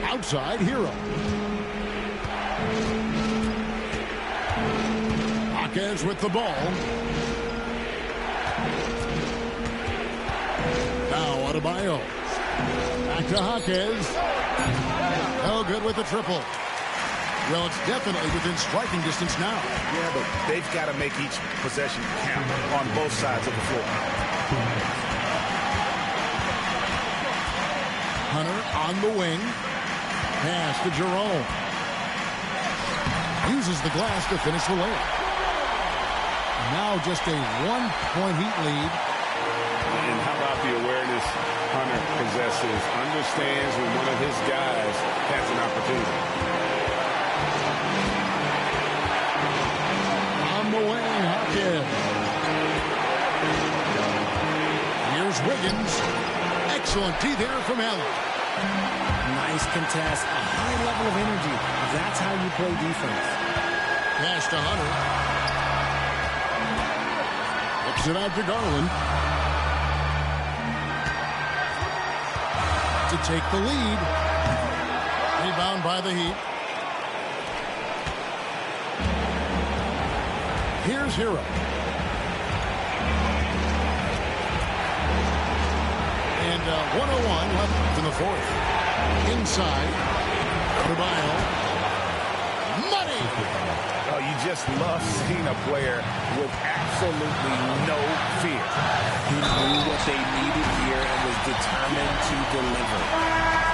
Outside, Hero. Jaquez with the ball. Now Adebayo. Back to Jaquez. No good with the triple. Well, it's definitely within striking distance now. Yeah, but they've got to make each possession count on both sides of the floor. Hunter on the wing. Pass to Jerome. Uses the glass to finish the layup. Now just a 1-point Heat lead. And how about the awareness Hunter possesses? Understands when one of his guys has an opportunity. On the wing, Hawkins. Here's Wiggins. Excellent D there from Allen. Nice contest, a high level of energy. That's how you play defense. Pass to Hunter. Flips it out to Garland. To take the lead. Rebound by the Heat. Here's Hero. And 1:01 left in the fourth. Inside. Adebayo. Money! Oh, you just love seeing a player with absolutely no fear. He knew what they needed here and was determined to deliver.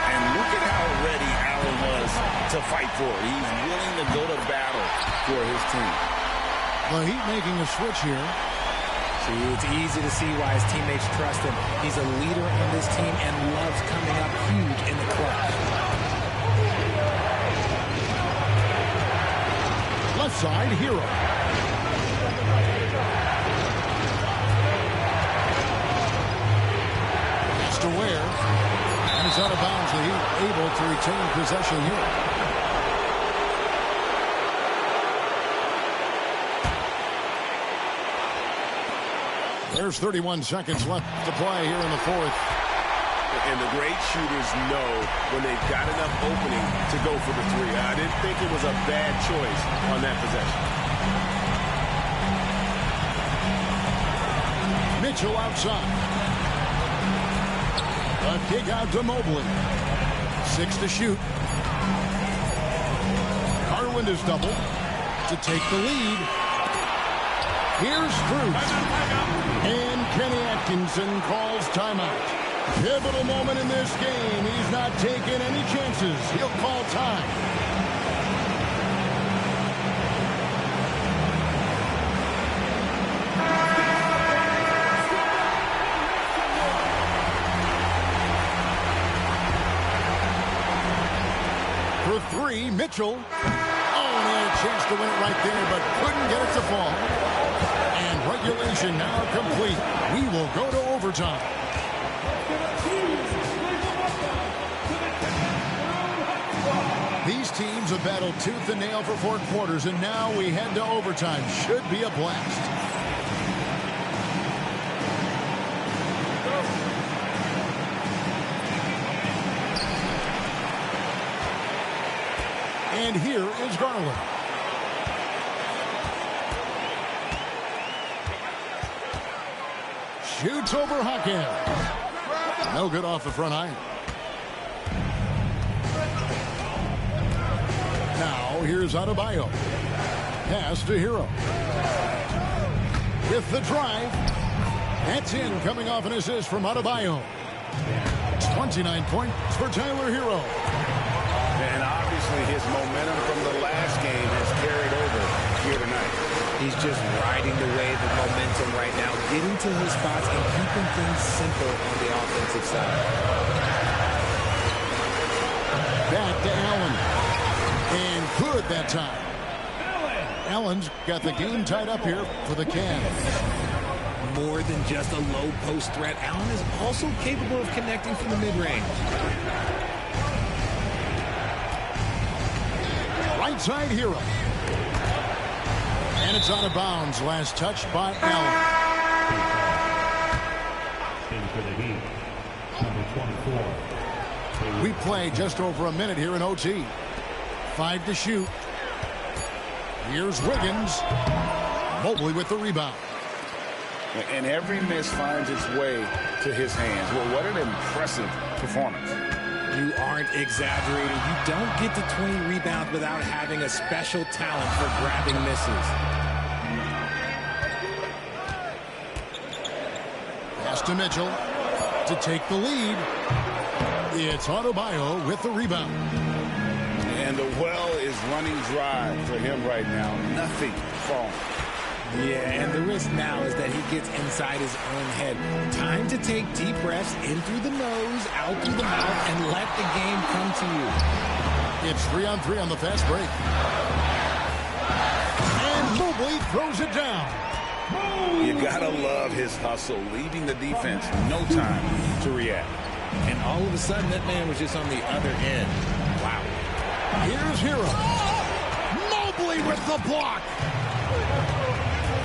And look at how ready Allen was to fight for it. He's willing to go to battle for his team. The Heat making a switch here. See, it's easy to see why his teammates trust him. He's a leader on this team and loves coming up huge in the clutch. Left side, Hero. Pass to Ware. And it's out of bounds. The Heat able to retain possession here. There's 31 seconds left to play here in the fourth. And the great shooters know when they've got enough opening to go for the three. I didn't think it was a bad choice on that possession. Mitchell outside. A kick out to Mobley. 6 to shoot. Garland is doubled to take the lead. Here's Strus. And Kenny Atkinson calls timeout. Pivotal moment in this game. He's not taking any chances. He'll call time. For 3, Mitchell. Oh, he had a chance to win it right there, but couldn't get it to fall. And regulation now complete. We will go to overtime. These teams have battled tooth and nail for 4 quarters, and now we head to overtime. Should be a blast. And here is Garland. Shoots over Hawkins. No good off the front iron. Now here's Adebayo. Pass to Hero. With the drive. That's in, coming off an assist from Adebayo. 29 points for Tyler Hero. And obviously his momentum from the last game has carried over here tonight. He's just riding the wave of momentum right now, getting to his spots and keeping things simple on the offensive side. Back to Allen. And good that time. Allen's got the game tied up here for the Cavs. More than just a low post threat, Allen is also capable of connecting from the mid-range. Right side Hero. And it's out of bounds. Last touch by Allen. For the Heat, number 24. We play just over a minute here in OT. 5 to shoot. Here's Wiggins. Mobley with the rebound. And every miss finds its way to his hands. Well, what an impressive performance. You aren't exaggerating. You don't get to 20 rebounds without having a special talent for grabbing misses. Pass to Mitchell to take the lead. It's Adebayo with the rebound. And the well is running dry for him right now. Nothing falling. Yeah, and the risk now is that he gets inside his own head. Time to take deep breaths in through the nose, out through the mouth, and let the game come to you. It's 3-on-3 on the fast break. And Mobley throws it down. You gotta love his hustle, leaving the defense no time to react. And all of a sudden, that man was just on the other end. Wow. Here's Hero. Mobley with the block.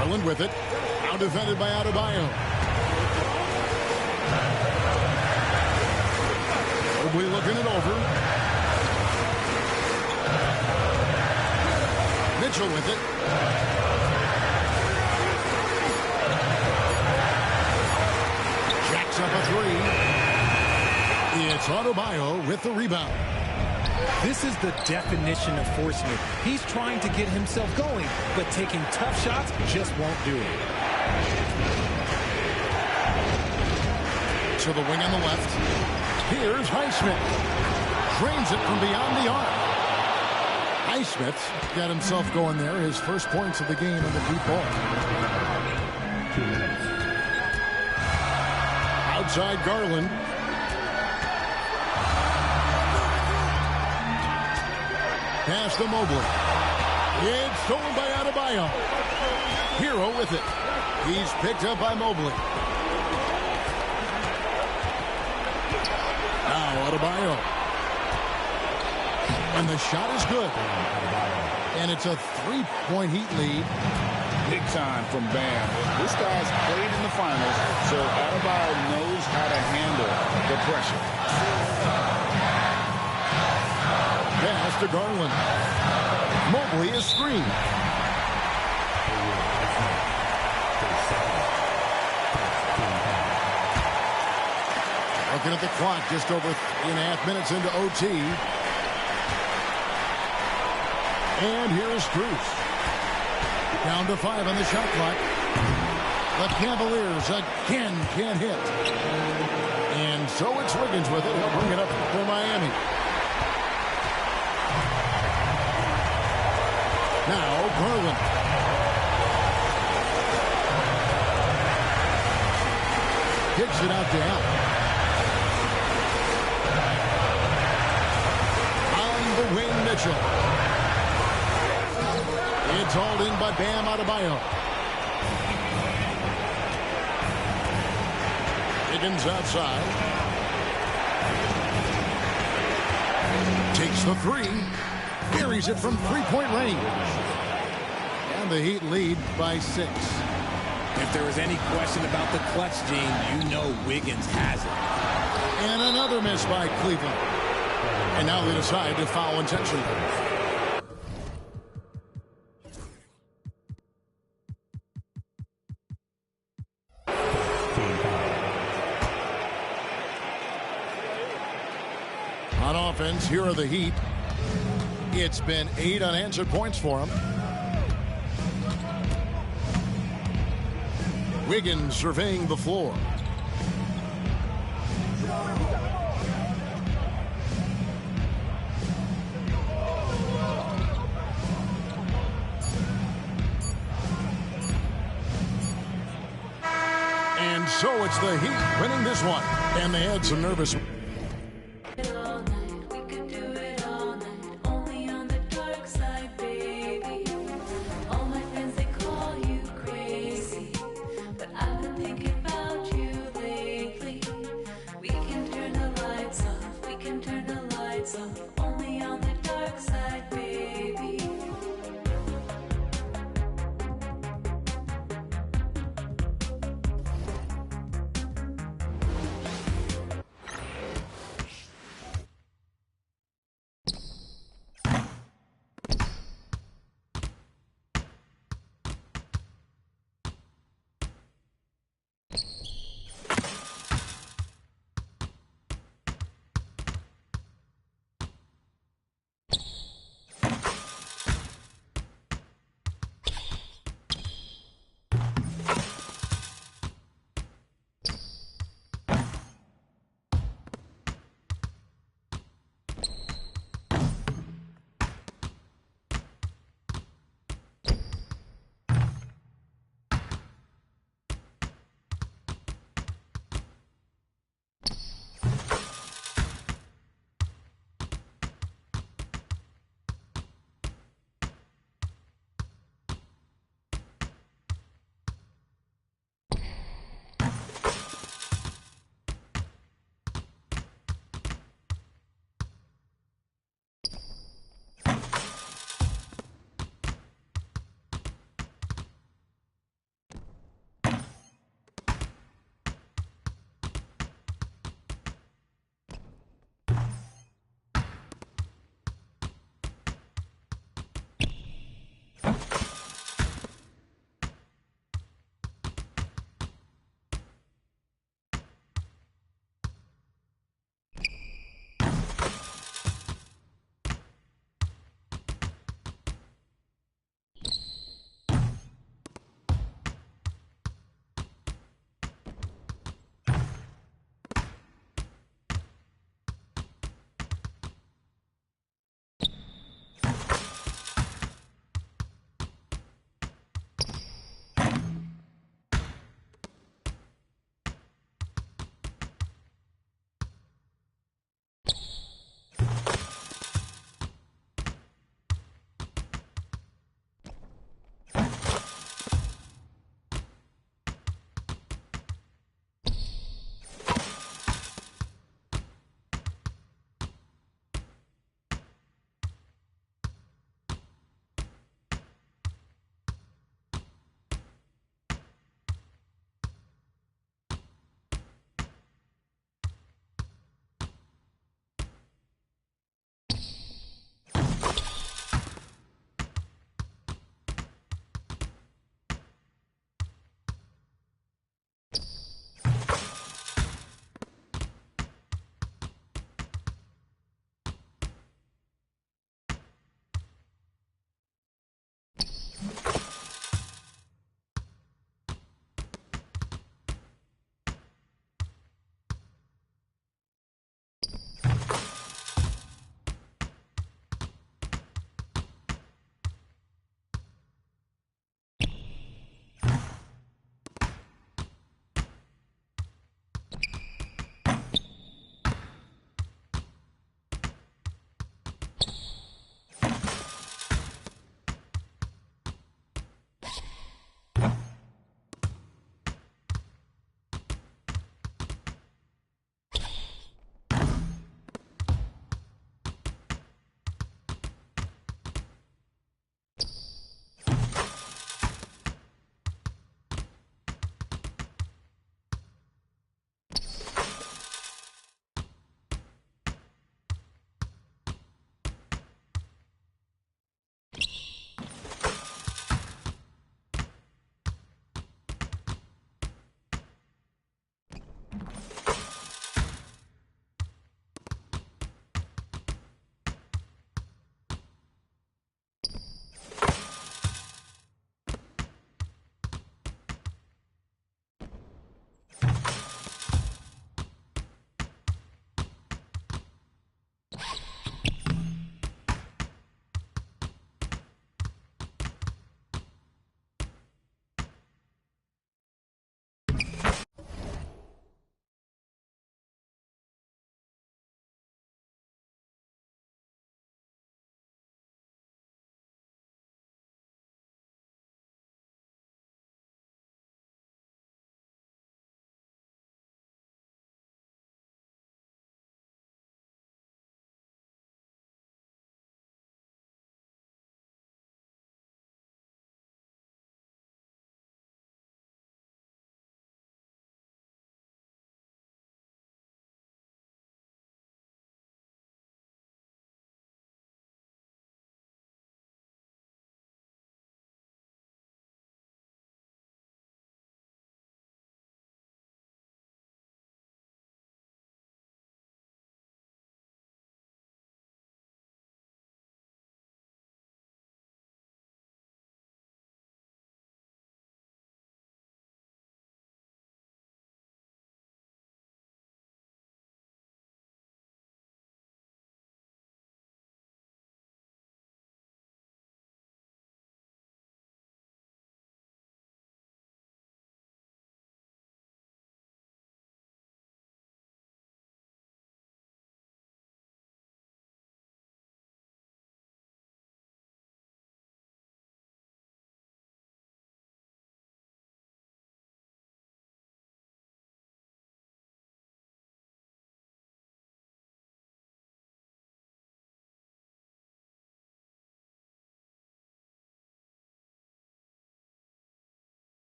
Garland with it. Now defended by Adebayo. Mobley looking it over. Mitchell with it. Jacks up a 3. It's Adebayo with the rebound. This is the definition of forcing it. He's trying to get himself going, but taking tough shots just won't do it. To the wing on the left. Here's Highsmith. Drains it from beyond the arc. Highsmith got himself going there. His first points of the game on the deep ball. 2 minutes. Outside Garland. Pass to Mobley. It's stolen by Adebayo. Hero with it. He's picked up by Mobley. Now Adebayo. And the shot is good. And it's a 3-point Heat lead. Big time from Bam. This guy's played in the finals, so Adebayo knows how to handle the pressure. Pass to Garland. Mobley is screened. Looking at the clock, just over 3.5 minutes into OT. And here's Strus. Down to 5 on the shot clock. The Cavaliers again can't hit. And so it's Wiggins with it. He'll bring it up for Miami. Now Garland. Kicks it out to Allen. On the wing, Mitchell. It's hauled in by Bam Adebayo. Wiggins outside. Takes the three. Buries it from three-point range. And the Heat lead by 6. If there was any question about the clutch gene, you know Wiggins has it. And another miss by Cleveland. And now they decide to foul intentionally. On offense, here are the Heat. It's been 8 unanswered points for them. Wiggins surveying the floor. And so it's the Heat winning this one. And they had some nervous